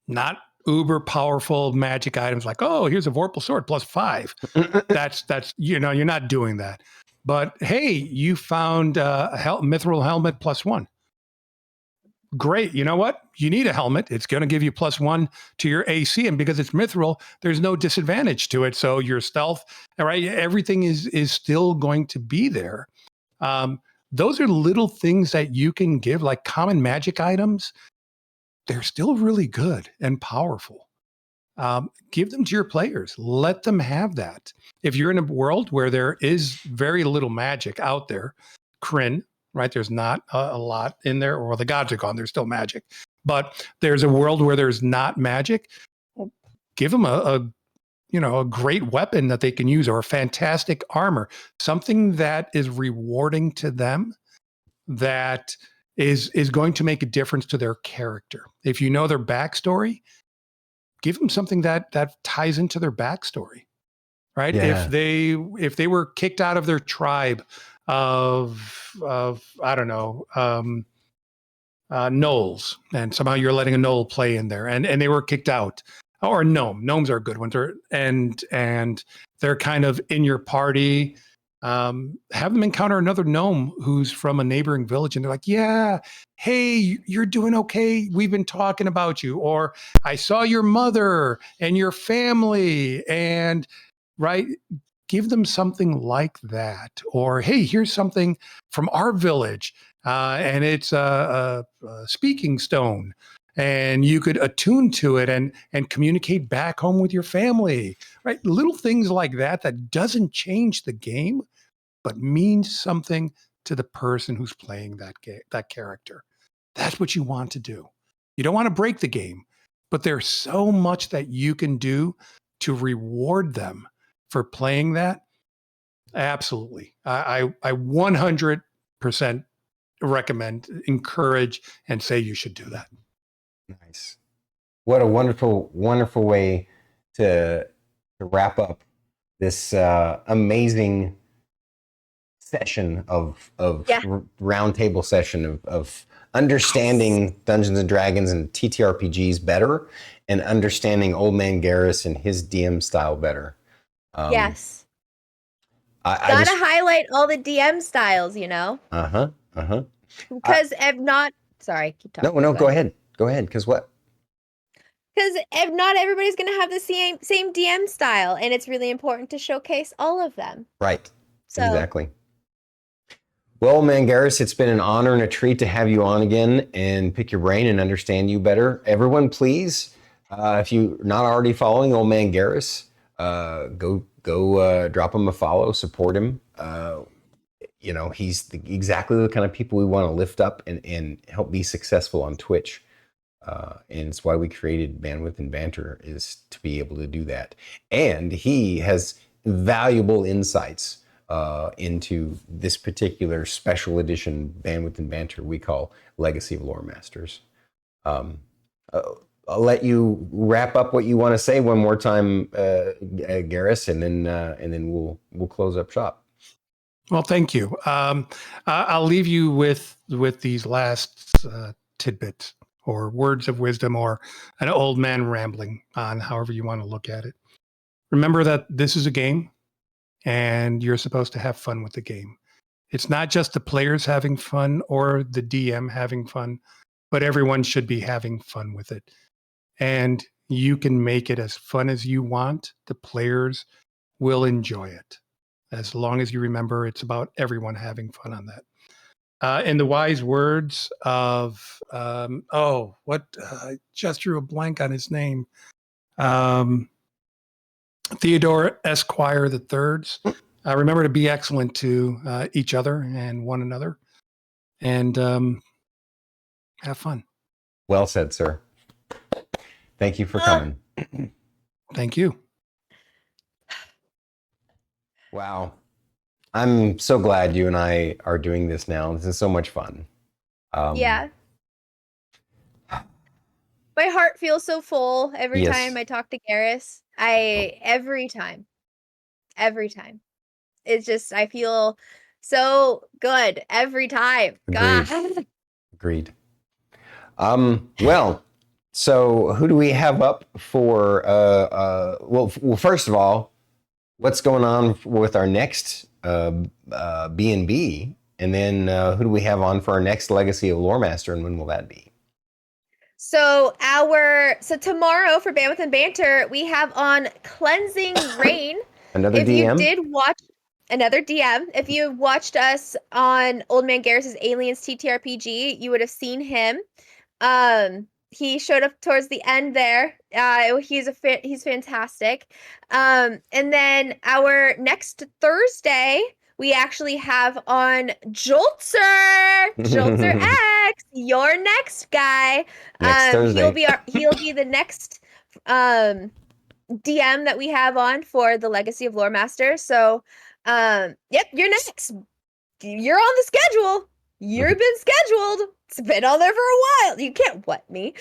not uber powerful magic items like, oh, here's a Vorpal sword +5. That's you're not doing that. But hey, you found a mithril helmet +1. Great. You know what? You need a helmet. It's going to give you +1 to your AC. And because it's mithril, there's no disadvantage to it. So your stealth, all right, everything is still going to be there. Those are little things that you can give, like common magic items. They're still really good and powerful. Give them to your players. Let them have that. If you're in a world where there is very little magic out there, Kryn, right? There's not a lot in there, or the gods are gone. There's still magic. But there's a world where there's not magic. Well, give them a great weapon that they can use, or a fantastic armor, something that is rewarding to them, that is going to make a difference to their character. If you know their backstory, give them something that ties into their backstory, right? Yeah. If they were kicked out of their tribe of I don't know, gnolls, and somehow you're letting a gnoll play in there, and they were kicked out, or gnomes are good ones, and they're kind of in your party. Have them encounter another gnome who's from a neighboring village, and they're like, "Yeah, hey, you're doing okay. We've been talking about you," or "I saw your mother and your family," and right. Give them something like that, or hey, here's something from our village, and it's a speaking stone, and you could attune to it and communicate back home with your family, right? Little things like that that doesn't change the game, but means something to the person who's playing that character. That's what you want to do. You don't want to break the game, but there's so much that you can do to reward them for playing that. Absolutely. I 100% recommend, encourage, and say you should do that. Nice. What a wonderful, wonderful way to wrap up this amazing session of roundtable session of understanding Dungeons and Dragons and TTRPGs better, and understanding OldManGeras and his DM style better. Yes. I Gotta just highlight all the DM styles, you know? Because if not, sorry, keep talking. No, go ahead. Go ahead. Because what? Because if not, everybody's gonna have the same DM style, and it's really important to showcase all of them. Right. So Exactly. Well, OldManGeras, it's been an honor and a treat to have you on again and pick your brain and understand you better. Everyone, please, if you're not already following OldManGeras, go drop him a follow, support him. You know, he's exactly the kind of people we want to lift up and help be successful on Twitch. And it's why we created Bandwidth and Banter, is to be able to do that. And he has valuable insights into this particular special edition Bandwidth and Banter we call Legacy of Loremasters. I'll let you wrap up what you want to say one more time, Garrus, and then we'll close up shop. Well, thank you. I'll leave you with these last tidbits or words of wisdom, or an old man rambling on, however you want to look at it. Remember that this is a game, and you're supposed to have fun with the game. It's not just the players having fun or the DM having fun, but everyone should be having fun with it. And you can make it as fun as you want. The players will enjoy it, as long as you remember it's about everyone having fun on that. In the wise words of, I just drew a blank on his name. Theodore Esquire the Third's. Remember to be excellent to each other and one another, and have fun. Well said, sir. Thank you for coming. Thank you. Wow. I'm so glad you and I are doing this now. This is so much fun. Yeah. My heart feels so full every Yes. time I talk to Garrus. Every time. It's just, I feel so good every time. God. Agreed. Well, so who do we have up for? Well, first of all, what's going on with our next B&B? And then who do we have on for our next Legacy of Loremaster, and when will that be? So tomorrow for Bandwidth and Banter, we have on Cleansing Rain. Another if DM? You did watch another DM. If you watched us on OldManGeras' Aliens TTRPG, you would have seen him. He showed up towards the end there. He's fantastic. And then our next Thursday, we actually have on Jolter X, your next guy. Next Thursday. He'll be the next DM that we have on for the Legacy of Loremasters. So, yep, you're next. You're on the schedule. You've been scheduled. It's been on there for a while. You can't wet me.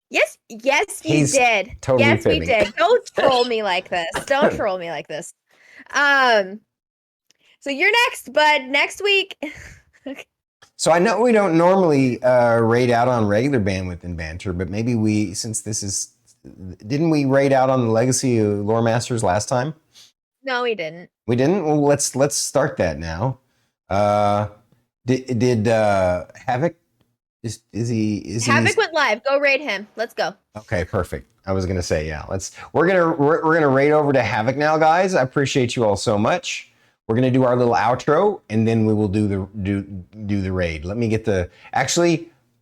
Yes, we He's did. totally yes, we fibbing. did. Don't troll me like this. Don't troll me like this. So you're next, bud. Next week. So I know we don't normally raid out on regular Bandwidth and Banter, but maybe we, since this is, didn't we raid out on the Legacy of Loremasters last time? No, we didn't. We didn't. Well, let's start that now. Did Havoc? Is he? Havoc went live. Go raid him. Let's go. Okay, perfect. I was gonna say, yeah. We're gonna raid over to Havoc now, guys. I appreciate you all so much. We're gonna do our little outro, and then we will do the raid. Let me get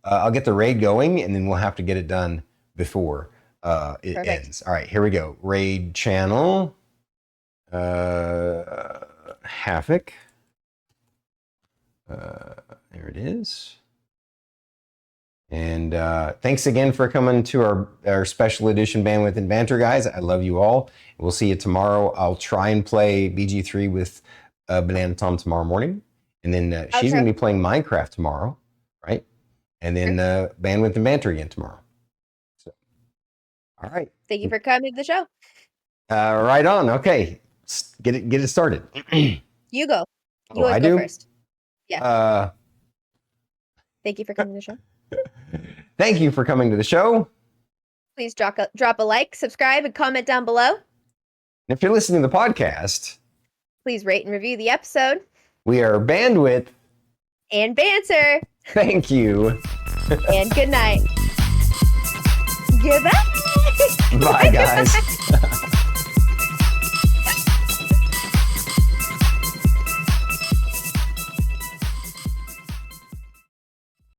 I'll get the raid going, and then we'll have to get it done before it ends. All right, here we go. Raid channel, Havoc. There it is. And thanks again for coming to our special edition Bandwidth and Banter, guys. I love you all. We'll see you tomorrow. I'll try and play BG3 with Banana Tom tomorrow morning. And then she's going to be playing Minecraft tomorrow, right? And then Bandwidth and Banter again tomorrow. So, all right. Thank you for coming to the show. Right on. Okay. Get it started. You go. You I go do? first. Yeah. Thank you for coming to the show. Thank you for coming to the show. Please drop a like, subscribe, and comment down below. And if you're listening to the podcast, please rate and review the episode. We are Bandwidth and Banter. Thank you. And good night. Goodbye. Bye, guys.